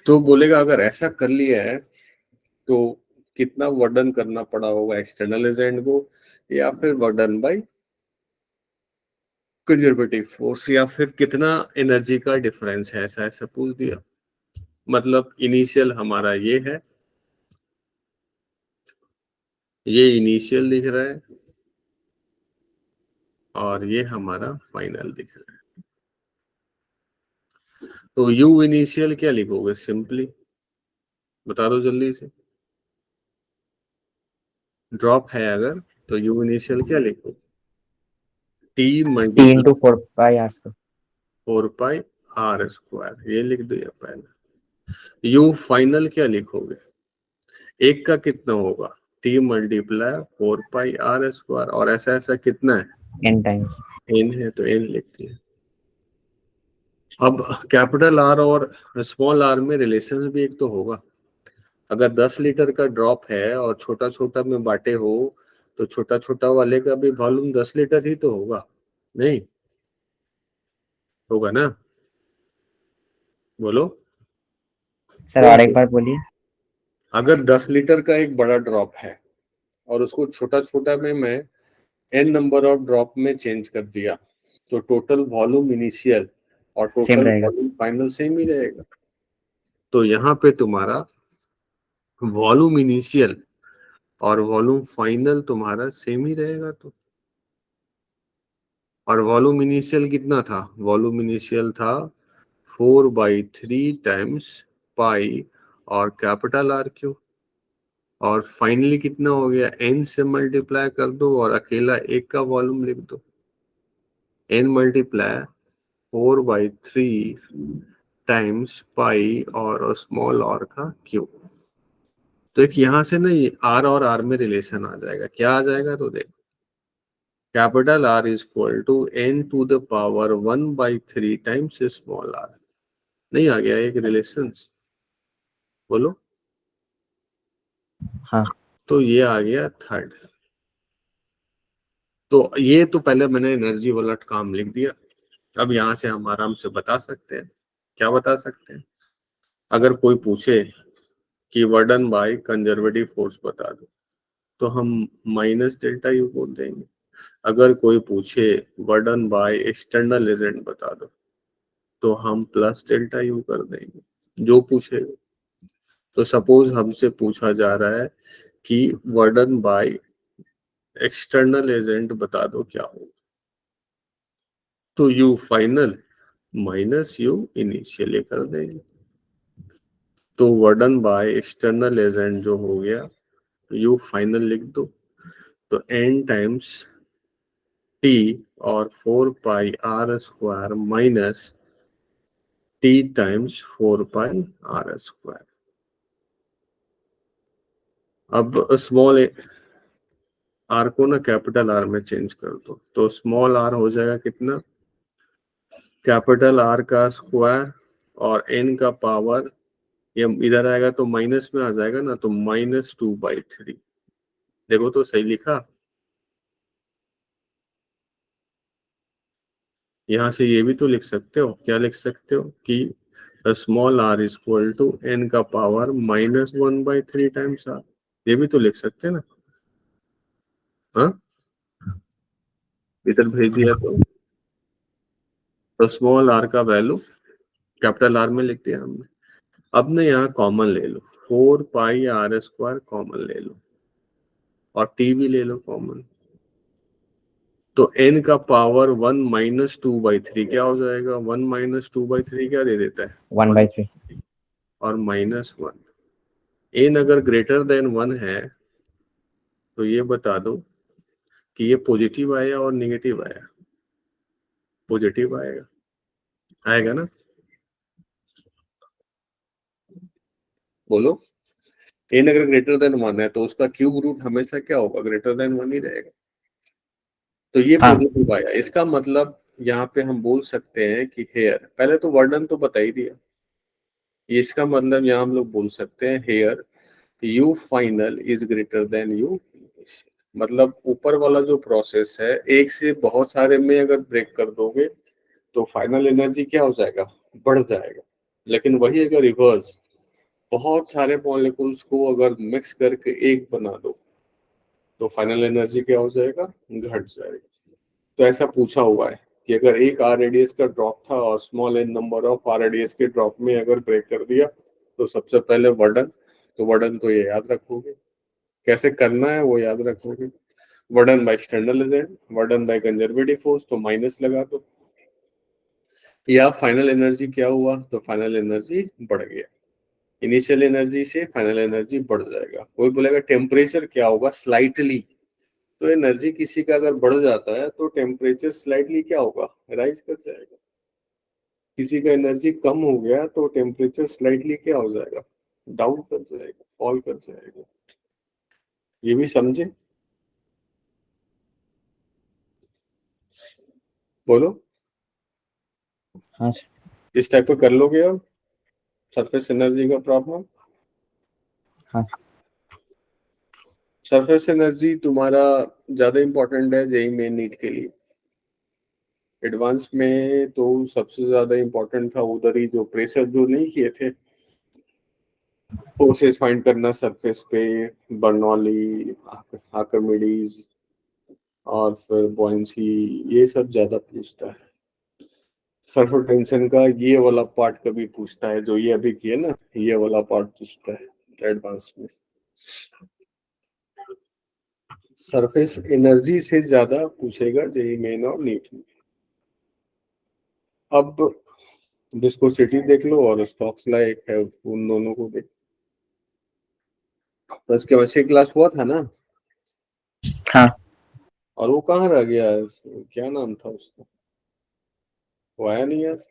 तो बोलेगा अगर ऐसा कर लिया है तो कितना वर्डन करना पड़ा होगा एक्सटर्नल एजेंट को, या फिर वर्डन बाय कंजर्वेटिव फोर्स, या फिर कितना एनर्जी का डिफरेंस है, ऐसा ऐसा पूछ दिया। मतलब इनिशियल हमारा ये है, ये इनिशियल दिख रहा है और ये हमारा फाइनल दिख रहा है। तो यू इनिशियल क्या लिखोगे, सिंपली बता दो जल्दी से। ड्रॉप है अगर तो यू इनिशियल क्या लिखोगे, T T multiply into 4 pi r square. 4 पाई r स्क्वायर, ये लिख दिया पहले। यू फाइनल क्या लिखोगे, एक का कितना होगा, टी मल्टीप्लाई 4 पाई r स्क्वायर, और ऐसा ऐसा कितना है, n times. एन है तो एन लिख दिया। अब कैपिटल आर और स्मॉल आर में रिलेशन भी एक तो होगा। अगर 10 लीटर का ड्रॉप है और छोटा छोटा में बांटे हो तो छोटा छोटा वाले का भी वॉल्यूम 10 लीटर ही तो होगा, नहीं होगा ना, बोलो। सर और एक बार बोलिए। अगर 10 लीटर का एक बड़ा ड्रॉप है और उसको छोटा छोटा में मैं n नंबर ऑफ ड्रॉप में चेंज कर दिया, तो टोटल वॉल्यूम इनिशियल और सेम टोटल रहेगा। वॉल्यूम फाइनल सेम ही रहेगा। तो यहाँ पे तुम्हारा वॉल्यूम इनिशियल और वॉल्यूम फाइनल तुम्हारा सेम ही रहेगा। तो और वॉल्यूम इनिशियल कितना था, वॉल्यूम इनिशियल था 4/3 टाइम्स पाई और कैपिटल आर क्यू, और फाइनली कितना हो गया, n से मल्टीप्लाई कर दो और अकेला एक का वॉल्यूम लिख दो, n मल्टीप्लाई 4/3 टाइम्स पाई और स्मॉल r का क्यू। तो एक यहां से ना ये r और r में रिलेशन आ जाएगा, क्या आ जाएगा, तो देखो capital R is equal to n to the power 1/3 times small r। नहीं आ गया एक रिलेशन, बोलो। हाँ तो ये आ गया थर्ड। तो ये तो पहले मैंने एनर्जी वाला काम लिख दिया। अब यहाँ से हम आराम से बता सकते हैं, क्या बता सकते हैं, अगर कोई पूछे कि वर्डन बाय कंजर्वेटिव फोर्स बता दो, तो हम माइनस डेल्टा यू बोल देंगे। अगर कोई पूछे वर्डन बाय एक्सटर्नल एजेंट बता दो, तो हम प्लस डेल्टा यू कर देंगे, जो पूछेगा। तो सपोज हमसे पूछा जा रहा है कि वर्डन बाय एक्सटर्नल एजेंट बता दो क्या हो, तो U final minus you initially कर देंगे। तो वर्डन बाय एक्सटर्नल एजेंट जो हो गया, यू फाइनल लिख दो, तो एन टाइम्स टी और 4 पाई r² माइनस टी टाइम्स 4 पाई r²। अब स्मॉल आर को ना कैपिटल आर में चेंज कर दो, तो स्मॉल आर हो जाएगा कितना, कैपिटल आर का स्क्वायर और एन का पावर, ये इधर आएगा तो माइनस में आ जाएगा ना, तो -2/3। देखो तो सही लिखा। यहाँ से ये भी तो लिख सकते हो, क्या लिख सकते हो कि small R equal to N का पावर -1/3 टाइम्स आर। ये भी तो लिख सकते हैं ना। हाँ, इधर भेज दिया तो स्मॉल आर का वैल्यू कैपिटल आर में लिख दिया हमने। अब ना यहाँ कॉमन ले लो, 4 पाई r² कॉमन ले लो और टी भी ले लो कॉमन, तो n का पावर 1 - 2/3 क्या हो जाएगा, 1 - 2/3 क्या दे देता है, 1/3। और -1। n अगर ग्रेटर देन 1 है तो ये बता दो कि ये पॉजिटिव आया और निगेटिव आया, पॉजिटिव आएगा, आएगा ना, बोलो। n अगर ग्रेटर देन 1 है तो उसका क्यूब रूट हमेशा क्या होगा, ग्रेटर देन 1 ही रहेगा। तो ये हाँ पॉजिटिव आया, इसका मतलब यहाँ पे हम बोल सकते हैं कि हेयर, पहले तो वर्डन तो बता ही दिया, ये इसका मतलब यहाँ हम लोग बोल सकते हैं here U final is greater than U. मतलब ऊपर वाला जो प्रोसेस है, एक से बहुत सारे में अगर ब्रेक कर दोगे तो फाइनल एनर्जी क्या हो जाएगा, बढ़ जाएगा। लेकिन वही अगर रिवर्स, बहुत सारे मॉलिक्यूल्स को अगर मिक्स करके एक बना दो, तो फाइनल एनर्जी क्या हो जाएगा, घट जाएगा। तो ऐसा पूछा हुआ है कि अगर एक आर रेडियस का ड्रॉप था और small N number of R radius के ड्रॉप में अगर ब्रेक कर दिया, तो सबसे पहले वर्डन, तो वर्डन तो ये याद रखोगे, कैसे करना है वो याद रखोगे। Work done by external agent, work done by conservative force, तो माइनस लगा दो, या फाइनल एनर्जी क्या हुआ, तो फाइनल एनर्जी बढ़ गया, इनिशियल एनर्जी से फाइनल एनर्जी बढ़ जाएगा। कोई बोलेगा टेम्परेचर क्या होगा, स्लाइटली, तो एनर्जी किसी का अगर बढ़ जाता है तो टेम्परेचर स्लाइटली क्या होगा, राइज कर जाएगा। किसी का एनर्जी कम हो गया तो टेम्परेचर स्लाइटली क्या हो जाएगा, डाउन कर जाएगा, फॉल कर जाएगा। ये भी समझे, बोलो। हाँ इस टाइप का कर लोगे अब सरफेस एनर्जी का प्रॉब्लम। हाँ सरफेस एनर्जी तुम्हारा ज्यादा इंपॉर्टेंट है जेई मेन नीट के लिए। एडवांस में तो सबसे ज्यादा इंपॉर्टेंट था उधर ही, जो प्रेशर जो नहीं किए थे, फोर्सेस फाइंड करना सरफेस पे, बर्नौली, आर्किमिडीज, और फिर बॉयंसी, ये सब ज्यादा पूछता है। सरफेस टेंशन का ये वाला पार्ट कभी पूछता है, जो ये अभी किए ना, ये वाला पार्ट पूछता है एडवांस में। सरफेस एनर्जी से ज्यादा पूछेगा जेई मेन और नीट में। अब विस्कोसिटी देख लो और स्टोक्स ला एक है, उन दोनों को देख। बस केमिस्ट्री क्लास हुआ था ना, हाँ। और वो कहाँ रह गया है, क्या नाम था उसका, वो आया नहीं आज।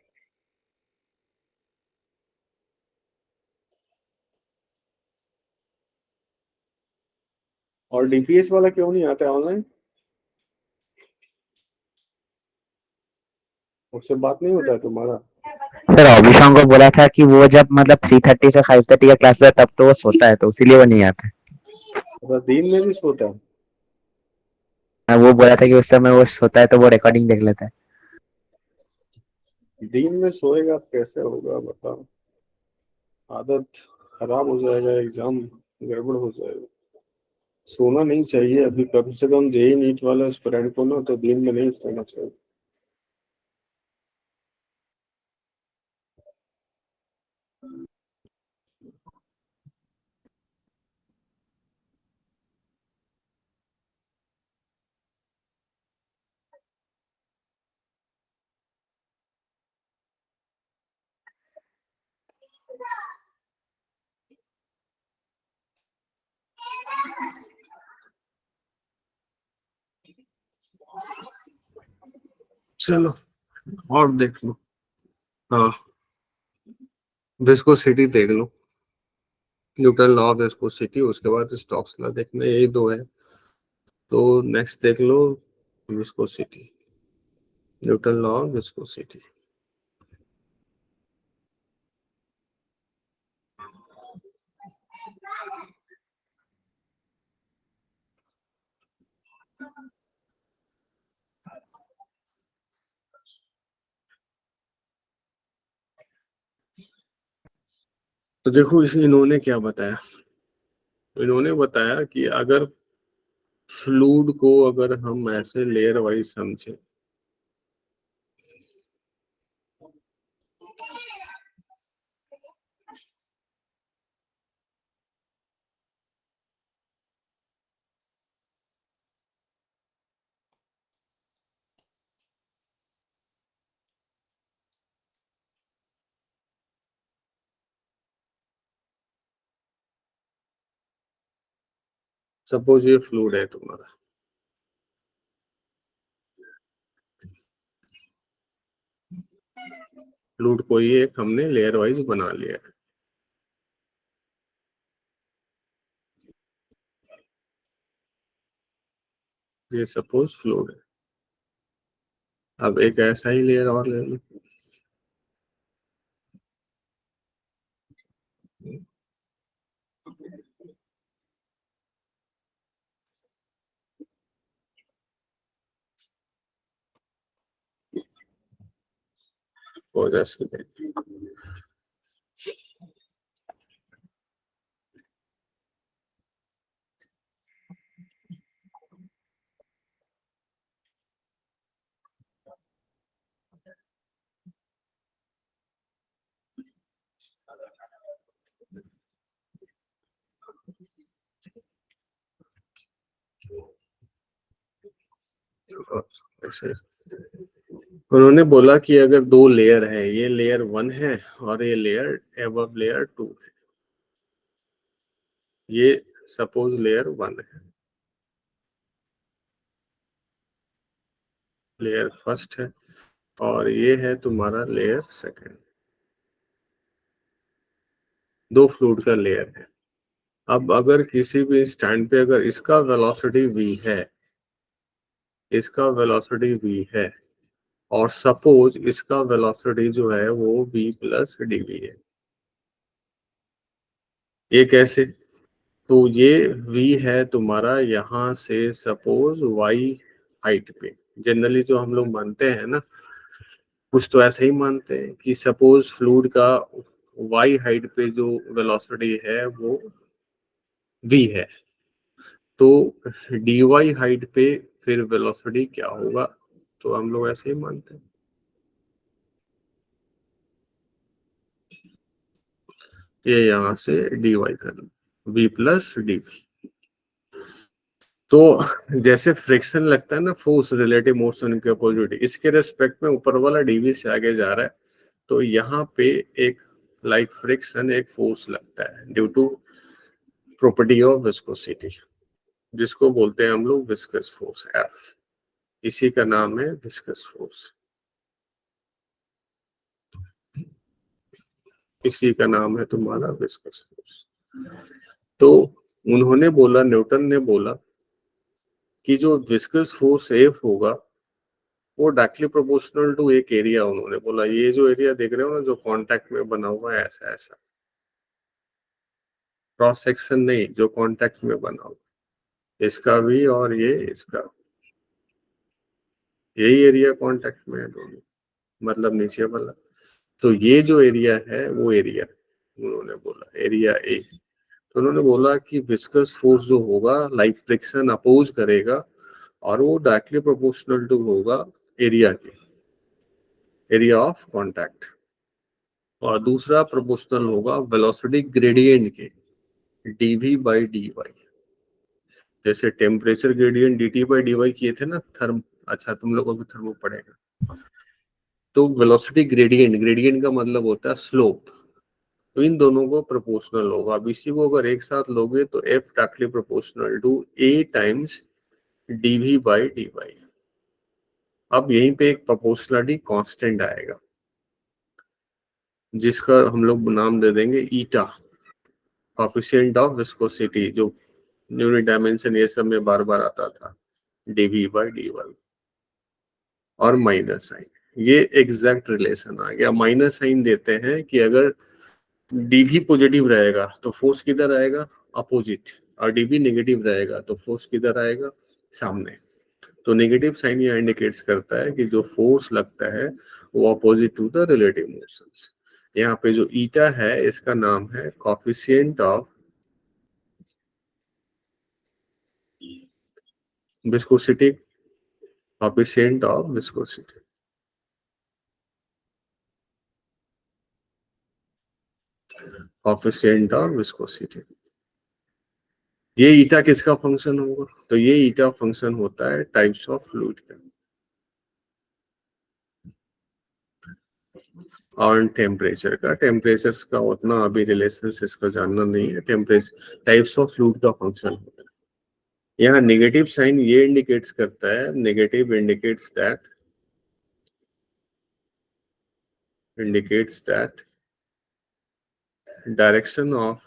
और डीपीएस वाला क्यों नहीं आता है ऑनलाइन, उससे बात नहीं होता है तुम्हारा। सर अभिषेक को बोला था कि वो जब मतलब 3:30 से 5:30 का क्लास है तब तो वो सोता है, तो इसीलिए वो नहीं आता तो दिन में भी सोता है। है। वो बोला था कि उस समय वो सोता है तो वो रिकॉर्डिंग देख लेता है। दिन में सोएगा कैसे होगा बताओ। आदत खराब हो जाएगा, एग्जाम गड़बड़ हो जाएगा। सोना नहीं चाहिए अभी, कम से कम जेई नीट वाला एस्पिरेंट को ना तो दिन में नहीं सोना चाहिए। चलो और देख लो। हाँ, विस्कोसिटी देख लो, न्यूटन लॉ ऑफ विस्कोसिटी, उसके बाद स्टोक्स लॉ देखना, यही दो है। तो नेक्स्ट देख low viscosity, Newton law of viscosity. तो देखो इन्होंने क्या बताया, इन्होंने बताया कि अगर फ्लूइड को अगर हम ऐसे लेयर वाइज समझे, सपोज ये फ्लूइड है तुम्हारा, फ्लूइड को ही एक हमने लेयर वाइज बना लिया है, ये सपोज फ्लूइड है। अब एक ऐसा ही लेयर और ले लो, और जैसे ऐसे उन्होंने बोला कि अगर दो लेयर है, ये लेयर 1 है और ये लेयर एबव लेयर 2 है, ये सपोज लेयर 1 है, लेयर फर्स्ट है, और ये है तुम्हारा लेयर सेकंड, दो फ्लूइड का लेयर है। अब अगर किसी भी स्टैंड पे अगर इसका वेलोसिटी v है, इसका वेलोसिटी v है, और सपोज इसका वेलोसिटी जो है वो v प्लस dv है, ये कैसे? तो ये v है तुम्हारा यहाँ से सपोज y हाइट पे, जनरली जो हम लोग मानते हैं ना, कुछ तो ऐसे ही मानते हैं कि सपोज फ्लूइड का y हाइट पे जो वेलोसिटी है वो v है, तो dy हाइट पे फिर वेलोसिटी क्या होगा? तो हम लोग ऐसे ही मानते हैं, ये यहाँ से dy कर लो, v प्लस dv। तो जैसे फ्रिक्शन लगता है ना, फोर्स रिलेटिव मोशन के अपोजिट, इसके रेस्पेक्ट में ऊपर वाला dv से आगे जा रहा है, तो यहाँ पे एक लाइक फ्रिक्शन एक फोर्स लगता है due to property of viscosity, जिसको बोलते हैं हम लोग विस्कस फोर्स F, इसी का नाम है विस्कस फोर्स, इसी का नाम है तुम्हारा विस्कस फोर्स। तो उन्होंने बोला, न्यूटन ने बोला कि जो विस्कस फोर्स F होगा वो डायरेक्टली प्रोपोर्शनल टू एक एरिया, उन्होंने बोला ये जो एरिया देख रहे हो ना जो कांटेक्ट में बना हुआ है ऐसा ऐसा, क्रॉस सेक्शन नहीं, जो कांटेक्ट में बना हुआ, इसका भी और ये इसका, यही एरिया कांटेक्ट में है दोनों, मतलब नीचे वाला। तो ये जो एरिया है वो एरिया, उन्होंने बोला एरिया ए। तो उन्होंने बोला कि विस्कस फोर्स जो होगा लाइक फ्रिक्शन अपोज करेगा और वो डायरेक्टली प्रोपोर्शनल टू होगा एरिया के, एरिया ऑफ कांटेक्ट। और दूसरा प्रोपोर्शनल होगा वेलोसिटी ग्रेडियंट के, डीवी बाई डी वाई। जैसे temperature gradient dt by dy किए थे ना थर्म, अच्छा तुम लोगों को भी थर्मो पड़ेगा। तो वेलोसिटी ग्रेडियंट, ग्रेडियंट का मतलब होता है स्लोप, तो इन दोनों को प्रोपोर्शनल होगा। अब इसी को अगर एक साथ लोगे तो f directly proportional to a times dv by dy। अब यहीं पे एक प्रोपोर्शनलिटी कांस्टेंट आएगा जिसका हम लोग नाम दे देंगे ईटा, कोएफिशिएंट ऑफ विस्कोसिटी, जो यूनिट डायमेंशन ये सब में बार बार आता था, dv बाई dy और माइनस साइन। ये एग्जैक्ट रिलेशन आ गया। माइनस साइन देते हैं कि अगर dv पॉजिटिव रहेगा तो फोर्स किधर आएगा, अपोजिट, और dv नेगेटिव रहेगा तो फोर्स किधर आएगा, सामने। तो नेगेटिव साइन ये इंडिकेट्स करता है कि जो फोर्स लगता है वो opposite to the relative motions. यहाँ पे जो ईटा है इसका नाम है coefficient of viscosity, coefficient of viscosity. Coefficient of viscosity, ये ईटा किसका फंक्शन होगा, तो ये ईटा फंक्शन होता है टाइप्स ऑफ फ्लूइड का। और टेम्परेचर का, टेम्परेचर का उतना अभी रिलेशन इसका जानना नहीं है। टेम्परेचर टाइप्स ऑफ फ्लूइड का फंक्शन होता है। यहाँ नेगेटिव साइन ये इंडिकेट्स करता है, negative indicates that direction of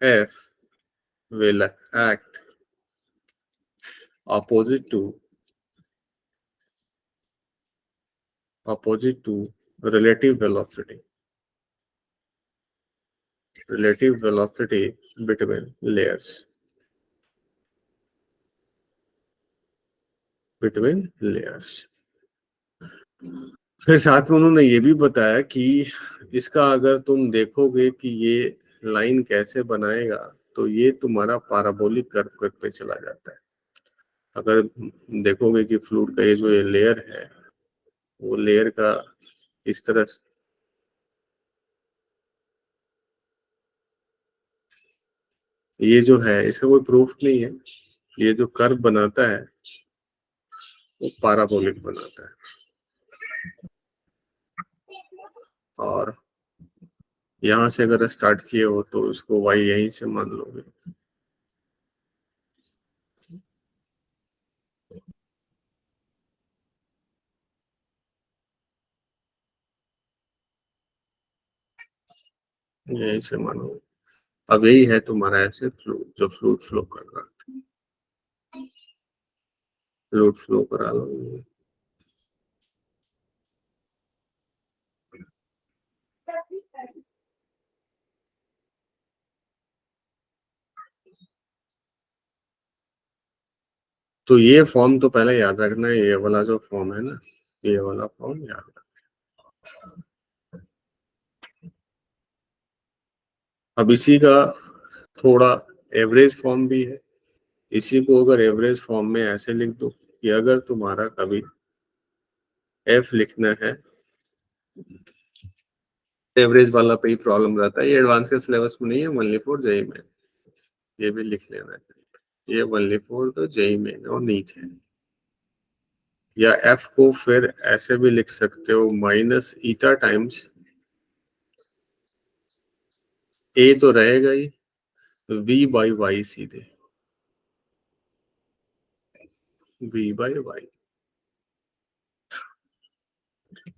f will act opposite to relative velocity between layers, फिर साथ में उन्होंने ये भी बताया कि इसका अगर तुम देखोगे कि ये लाइन कैसे बनाएगा तो ये तुम्हारा पैराबोलिक कर्व पे चला जाता है। अगर देखोगे कि फ्लूइड का ये जो ये लेयर है वो लेयर का इस तरह से, ये जो है इसका कोई प्रूफ नहीं है, ये जो कर्व बनाता है वो पैराबोलिक बनाता है। और यहाँ से अगर स्टार्ट किए हो तो इसको y यहीं से मान लोगे। यहीं से मानो। अब यही है तुम्हारा ऐसे फ्लूइड, जो फ्लूइड फ्लो कर रहा है, फ्लूइड फ्लो करा लो। तो ये फॉर्म तो पहले याद रखना है, ये वाला जो फॉर्म है ना, ये वाला फॉर्म याद रखना। अब इसी का थोड़ा एवरेज फॉर्म भी है। इसी को अगर एवरेज फॉर्म में ऐसे लिख दो कि अगर तुम्हारा कभी f लिखना है, एवरेज वाला पे ही प्रॉब्लम रहता है। ये एडवांस के सिलेबस में नहीं है, ओनली फॉर जेईई में, ये भी लिख लेना है। ये ओनली फॉर तो जेईई में और नीट है। या f को फिर ऐसे भी लिख सकते हो, माइनस ईटा टाइम्स a तो रहेगा ही, v बाई वाई, सीधे v by Y.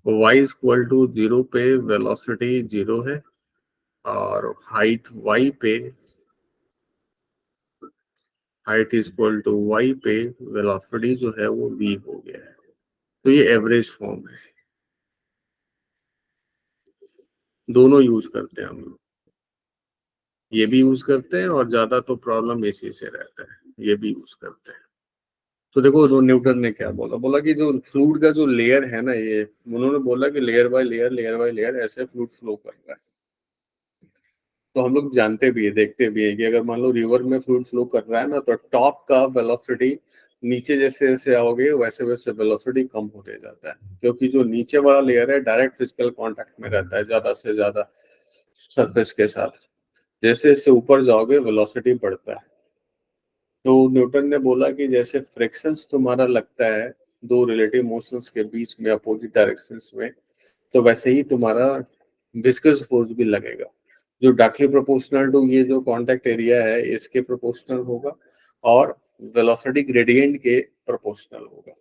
y equal to 0 पे वेलोसिटी 0 है और हाइट y पे, हाइट इक्वल टू y पे वेलोसिटी जो है वो v हो गया है। तो ये एवरेज फॉर्म है, दोनों यूज करते हैं हम लोग। ये भी यूज करते हैं और ज्यादा तो प्रॉब्लम इसी से रहता है, ये भी यूज करते हैं। तो देखो न्यूटन ने क्या बोला, बोला कि जो फ्लूइड का जो लेयर है ना, ये उन्होंने बोला कि लेयर बाय लेयर ऐसे फ्लूइड फ्लो कर रहा है। तो हम लोग जानते भी है, देखते भी है कि अगर मान लो रिवर में फ्लूइड फ्लो कर रहा है ना, तो टॉप का वेलोसिटी नीचे जैसे जैसे आओगे वैसे वैसे वेलोसिटी कम होते जाता है, क्योंकि जो नीचे वाला लेयर है डायरेक्ट फिजिकल कांटेक्ट में रहता है ज्यादा से ज्यादा सरफेस के साथ। जैसे जैसे ऊपर जाओगे वेलोसिटी बढ़ता है। तो न्यूटन ने बोला कि जैसे फ्रिक्शंस तुम्हारा लगता है दो रिलेटिव मोशंस के बीच में अपोजिट डायरेक्शंस में, तो वैसे ही तुम्हारा विस्कस फोर्स भी लगेगा, जो डायरेक्टली प्रोपोर्शनल टू ये जो कांटेक्ट एरिया है इसके प्रोपोर्शनल होगा और वेलोसिटी ग्रेडियंट के प्रोपोर्शनल होगा।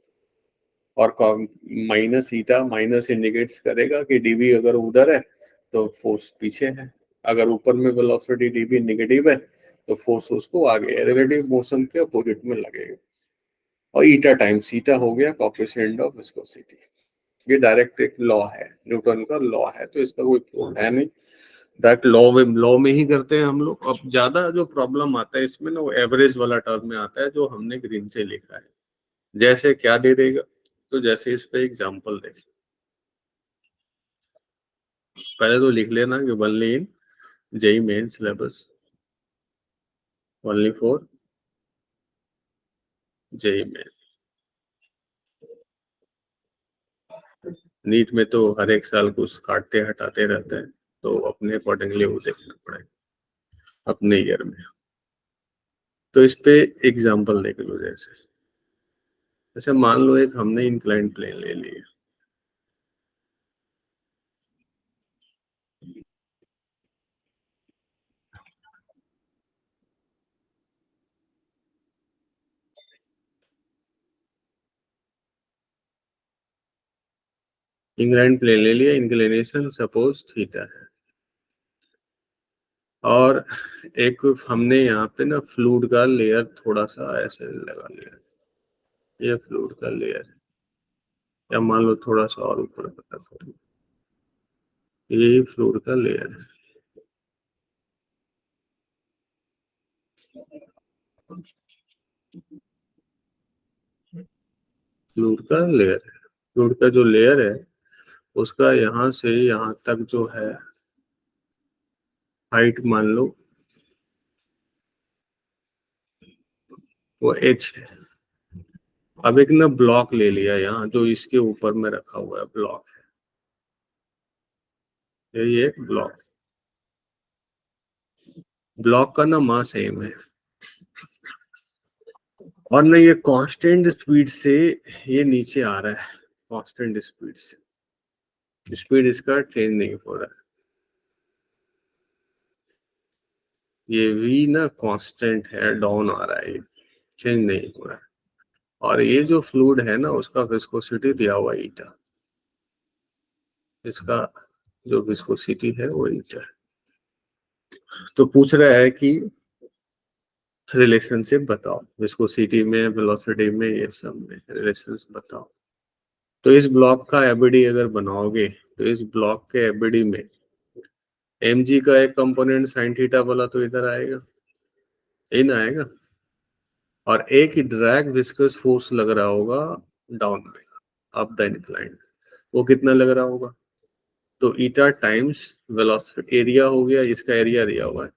और माइनस ईटा माइनस इंडिकेट्स करेगा कि डीवी अगर उधर है तो फोर्स पीछे है, अगर ऊपर में वेलोसिटी डीवी नेगेटिव है तो फोर्स उसको आगे रिलेटिव मोशन के अपोजिट में लगेगा। और ईटा टाइम्स ईटा हो गया कोएफिशिएंट ऑफ विस्कोसिटी। ये डायरेक्ट एक लॉ है, न्यूटन का लॉ है, तो इसका कोई प्रूफ है नहीं, डायरेक्ट लॉ में ही करते हैं हम लोग। अब ज्यादा जो प्रॉब्लम आता है इसमें ना, वो एवरेज वाला टर्म में आता है जो हमने ग्रीन से लिखा है। जैसे क्या दे देगा, तो जैसे इस पे एग्जांपल देख, पहले तो लिख लेना कि only in JEE Main syllabus, only for JEE Main. NEET में तो हर एक साल कुछ काटते हटाते रहते हैं, तो अपने अकॉर्डिंगली वो देखना पड़ेगा अपने ईयर में। तो इस पे एग्जांपल देख लो। जैसे जैसे मान लो एक हमने इंक्लाइंड प्लेन ले लिया, इंक्लाइंड प्लेन ले लिया, इंक्लिनेशन सपोज थीटा है, और एक हमने यहाँ पे ना फ्लूइड का लेयर थोड़ा सा ऐसे लगा लिया, ये फ्लूइड का लेयर है, या मान लो थोड़ा सा और ऊपर पता करो, ये फ्लूइड का लेयर है। फ्लूइड का लेयर है, फ्लूइड का जो लेयर है उसका यहाँ से यहाँ तक जो है हाइट मान लो वो h है। अब एक ना ब्लॉक ले लिया यहाँ, जो इसके ऊपर में रखा हुआ है ब्लॉक है, ये एक ब्लॉक, ब्लॉक का ना मास सेम है, और ना ये कांस्टेंट स्पीड से ये नीचे आ रहा है, कांस्टेंट स्पीड से, स्पीड इसका चेंज नहीं हो रहा है। ये v ना कांस्टेंट है, डाउन आ रहा है, ये चेंज नहीं हो रहा है। और ये जो फ्लूइड है ना उसका विस्कोसिटी दिया हुआ ईटा, इसका जो विस्कोसिटी है वो ईटा है। तो पूछ रहा है कि रिलेशनशिप बताओ, विस्कोसिटी में वेलोसिटी में ये सब में रिलेशंस बताओ। तो इस ब्लॉक का एबीडी अगर बनाओगे तो इस ब्लॉक के एबीडी में mg का एक कंपोनेंट साइन थीटा वाला तो इधर आएगा, इन आएगा, और एक ही ड्रैग विस्कस फोर्स लग रहा होगा डाउन में, अप द इंक्लाइन, वो कितना लग रहा होगा, तो ईटा टाइम्स वेलोसिटी एरिया हो गया, इसका एरिया दिया हुआ है,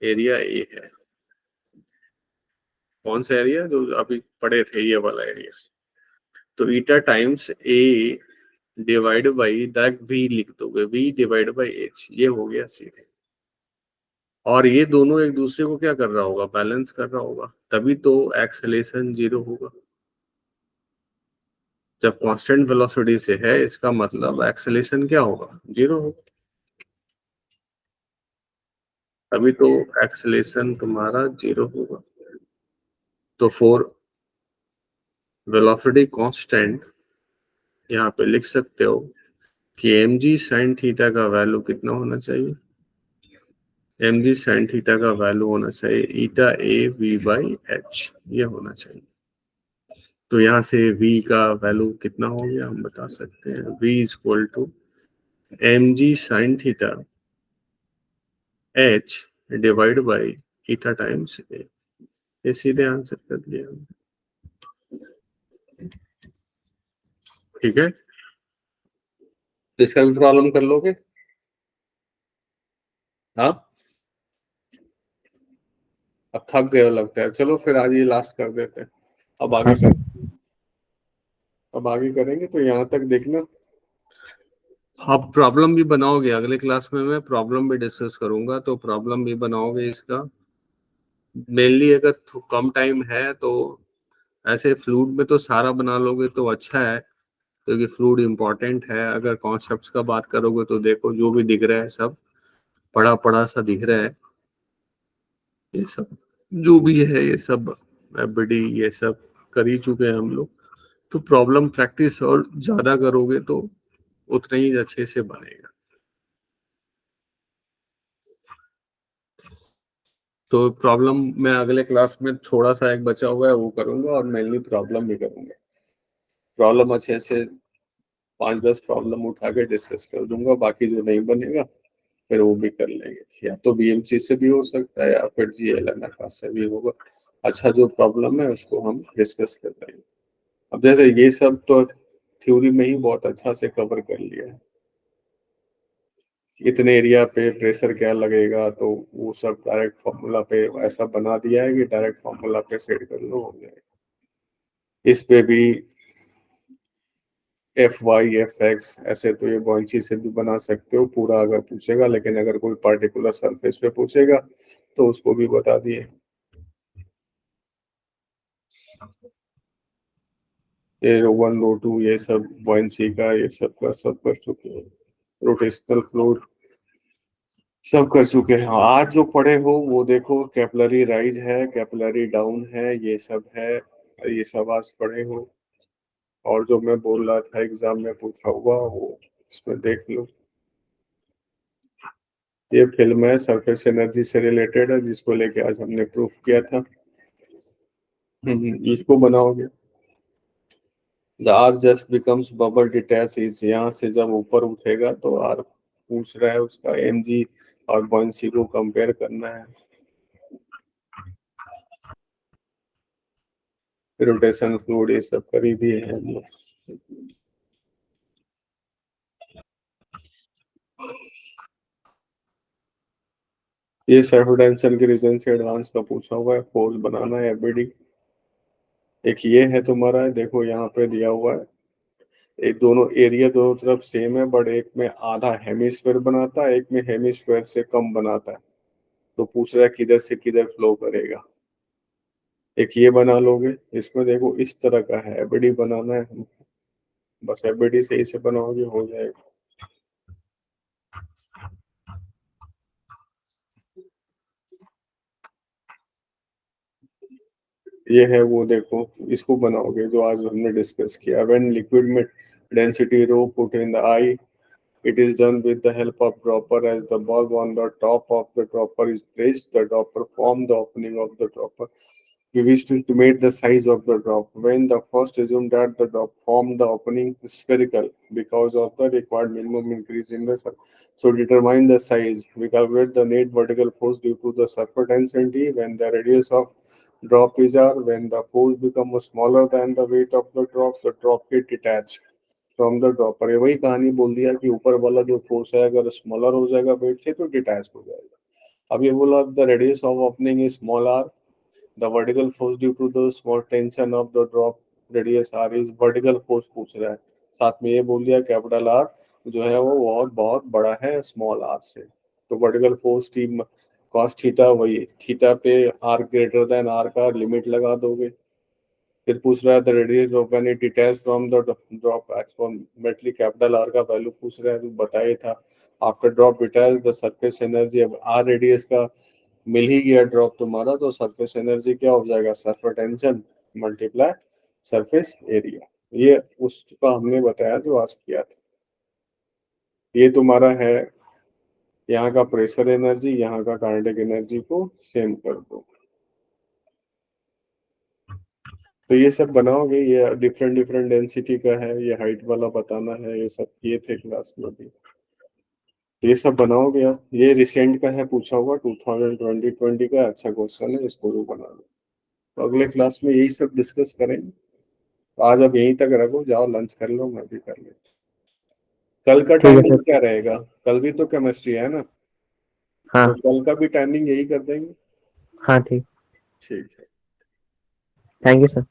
एरिया ए है। कौन सा एरिया जो अभी पढ़े थे, ये वाला एरिया। तो ईटा times A divide by that v लिख दोगे, v डिवाइड बाई h, ये हो गया सीधे। और ये दोनों एक दूसरे को क्या कर रहा होगा, बैलेंस कर रहा होगा, तभी तो एक्सेलेरेशन जीरो होगा। जब कांस्टेंट वेलोसिटी से है इसका मतलब एक्सेलेरेशन क्या होगा, जीरो होगा, तभी तो एक्सेलेरेशन तुम्हारा जीरो होगा। तो फॉर वेलोसिटी कांस्टेंट यहाँ पे लिख सकते हो कि mg साइन थीटा का वैल्यू कितना होना चाहिए, mg साइन थीटा का वैल्यू होना चाहिए ईटा ए v बाई एच, ये होना चाहिए। तो यहाँ से v का वैल्यू कितना हो गया हम बता सकते हैं, v is equal to mg sine theta h divide by eta times A, ये सीधे आंसर कर दिया हमने। ठीक है, तो इसका भी प्रॉब्लम कर लोगे। हाँ, अब थक गए हो लगता है। चलो फिर आज ये लास्ट कर देते हैं। अब हाँ आगे सर। अब आगे करेंगे तो यहाँ तक देखना। आप प्रॉब्लम भी बनाओगे, अगले क्लास में मैं प्रॉब्लम भी डिस्कस करूंगा, तो प्रॉब्लम भी बनाओगे इसका। मेनली अगर कम टाइम है तो ऐसे फ्लूइड में तो सारा बना लोगे तो अच्छा है, क्योंकि फ्लूइड इंपॉर्टेंट है। अगर कॉन्सेप्ट्स का बात करोगे तो देखो जो भी दिख रहा है सब पढ़ा पढ़ा सा दिख रहा है। ये सब जो भी है ये सब एफबीडी ये सब कर ही चुके हैं हम लोग। तो प्रॉब्लम प्रैक्टिस और ज्यादा करोगे तो उतना ही अच्छे से बनेगा। तो प्रॉब्लम मैं अगले क्लास में थोड़ा सा एक बचा हुआ है वो करूंगा, और मेनली प्रॉब्लम भी करूंगा। प्रॉब्लम अच्छे से 5-10 प्रॉब्लम उठा के डिस्कस कर दूंगा, बाकी जो नहीं बनेगा फिर वो भी कर लेंगे। या तो बीएमसी से भी हो सकता है या फिर जीएलएनएफ से भी होगा। अच्छा, जो प्रॉब्लम है उसको हम डिस्कस कर लेंगे। अब जैसे ये सब तो थ्योरी में ही बहुत अच्छा से कवर कर लिया है। इतने एरिया पे प्रेशर क्या लगेगा, तो वो सब डायरेक्ट फॉर्मूला पे ऐसा बना दिया है कि डायरेक्ट फॉर्मूला पे सेट कर लो, हो जाएगा। इस पे भी Fy Fx ऐसे तो ये बॉइंची से भी बना सकते हो पूरा अगर पूछेगा, लेकिन अगर कोई पार्टिकुलर सरफेस पे पूछेगा तो उसको भी बता दिए। ये रो 1 रो 2 ये सब बॉइंची का ये सब का सब कर चुके हैं। रोटेशनल फ्लूइड सब कर चुके हैं। आज जो पढ़े हो वो देखो, कैपिलरी राइज है, कैपिलरी डाउन है, ये सब है, ये सब आज पढ़े हो। और जो मैं बोल रहा था एग्जाम में पूछा हुआ वो इसमें देख लो। ये फिल्म है सरफेस एनर्जी से रिलेटेड है, जिसको लेके आज हमने प्रूफ किया था। इसको बनाओगे। The R just becomes bubble detach is, यहाँ से जब ऊपर उठेगा तो आर पूछ रहा है उसका mg और बॉयंसी को कंपेयर करना है। रोटेशन फ्लूइड ये सब करीब ही है हम लोग। ये सर्फेस टेंशन के रीजन से एडवांस का पूछा हुआ है, फोर्स बनाना है एफबीडी। एक ये है तुम्हारा, देखो यहाँ पे दिया हुआ है। एक दोनों एरिया दोनों तरफ सेम है, बट एक में आधा हेमिस्फेयर बनाता है, एक में हेमिस्फेयर से कम बनाता है। तो पूछ रहा है किधर से किधर फ्लो करेगा। एक ये बना लोगे, इसमें देखो इस तरह का है, एबीडी बनाना है हमको। बस एबीडी से इसे बनाओगे हो जाएगा। ये है वो, देखो इसको बनाओगे जो आज हमने डिस्कस किया। व्हेन लिक्विड में density rho put in the I, it is done with the help of dropper. As the bulb on the top of the dropper is placed, the dropper form the opening of the dropper. We wish to estimate the size of the drop. When the first assume that the drop form the opening spherical because of the required minimum increase in the surface. So determine the size. We calculate the net vertical force due to the surface density when the radius of drop is r. When the force becomes smaller than the weight of the drop get detached from the dropper. ये वही कहानी बोल दिया कि ऊपर वाला जो force है अगर स्मॉलर हो जाएगा वेट से तो डिटैच हो जाएगा। अब ये बोला the radius of opening is small R, the vertical force due to the small tension of the drop radius R is vertical force पूछ रहा है। साथ में ये बोल दिया कैपिटल आर जो है वो बहुत बहुत बड़ा है स्मॉल आर से। तो vertical force T cos theta, वही थीटा पे आर ग्रेटर देन आर का लिमिट लगा दोगे। फिर पूछ रहा है the radius of when it detach from the drop exponentially capital R का वैल्यू पूछ रहा है, तो बताया था। After drop detach the surface energy, अब आर रेडियस का मिल ही गया ड्रॉप तुम्हारा, तो सरफेस एनर्जी क्या हो जाएगा, surface tension multiply surface area. ये उसका हमने बताया जो आज किया था। ये तुम्हारा है यहाँ का प्रेशर एनर्जी, यहाँ का काइनेटिक एनर्जी को सेम कर दो। तो ये सब बनाओगे, ये डिफरेंट डिफरेंट डेंसिटी का है, ये हाइट वाला बताना है, ये सब किए थे क्लास में भी। ये सब बनाओगे आप। ये रिसेंट का है पूछा हुआ 2020 का, अच्छा क्वेश्चन है, इसको भी बना लो। तो अगले क्लास में यही सब डिस्कस करेंगे। तो आज अब यहीं तक रखो, जाओ लंच कर लो, मैं भी कर लेता। कल का ठीक है टाइमिंग सर। क्या रहेगा, कल भी तो केमिस्ट्री है ना। हाँ तो कल का भी टाइमिंग यही कर देंगे। हाँ ठीक, ठीक है। Thank you sir.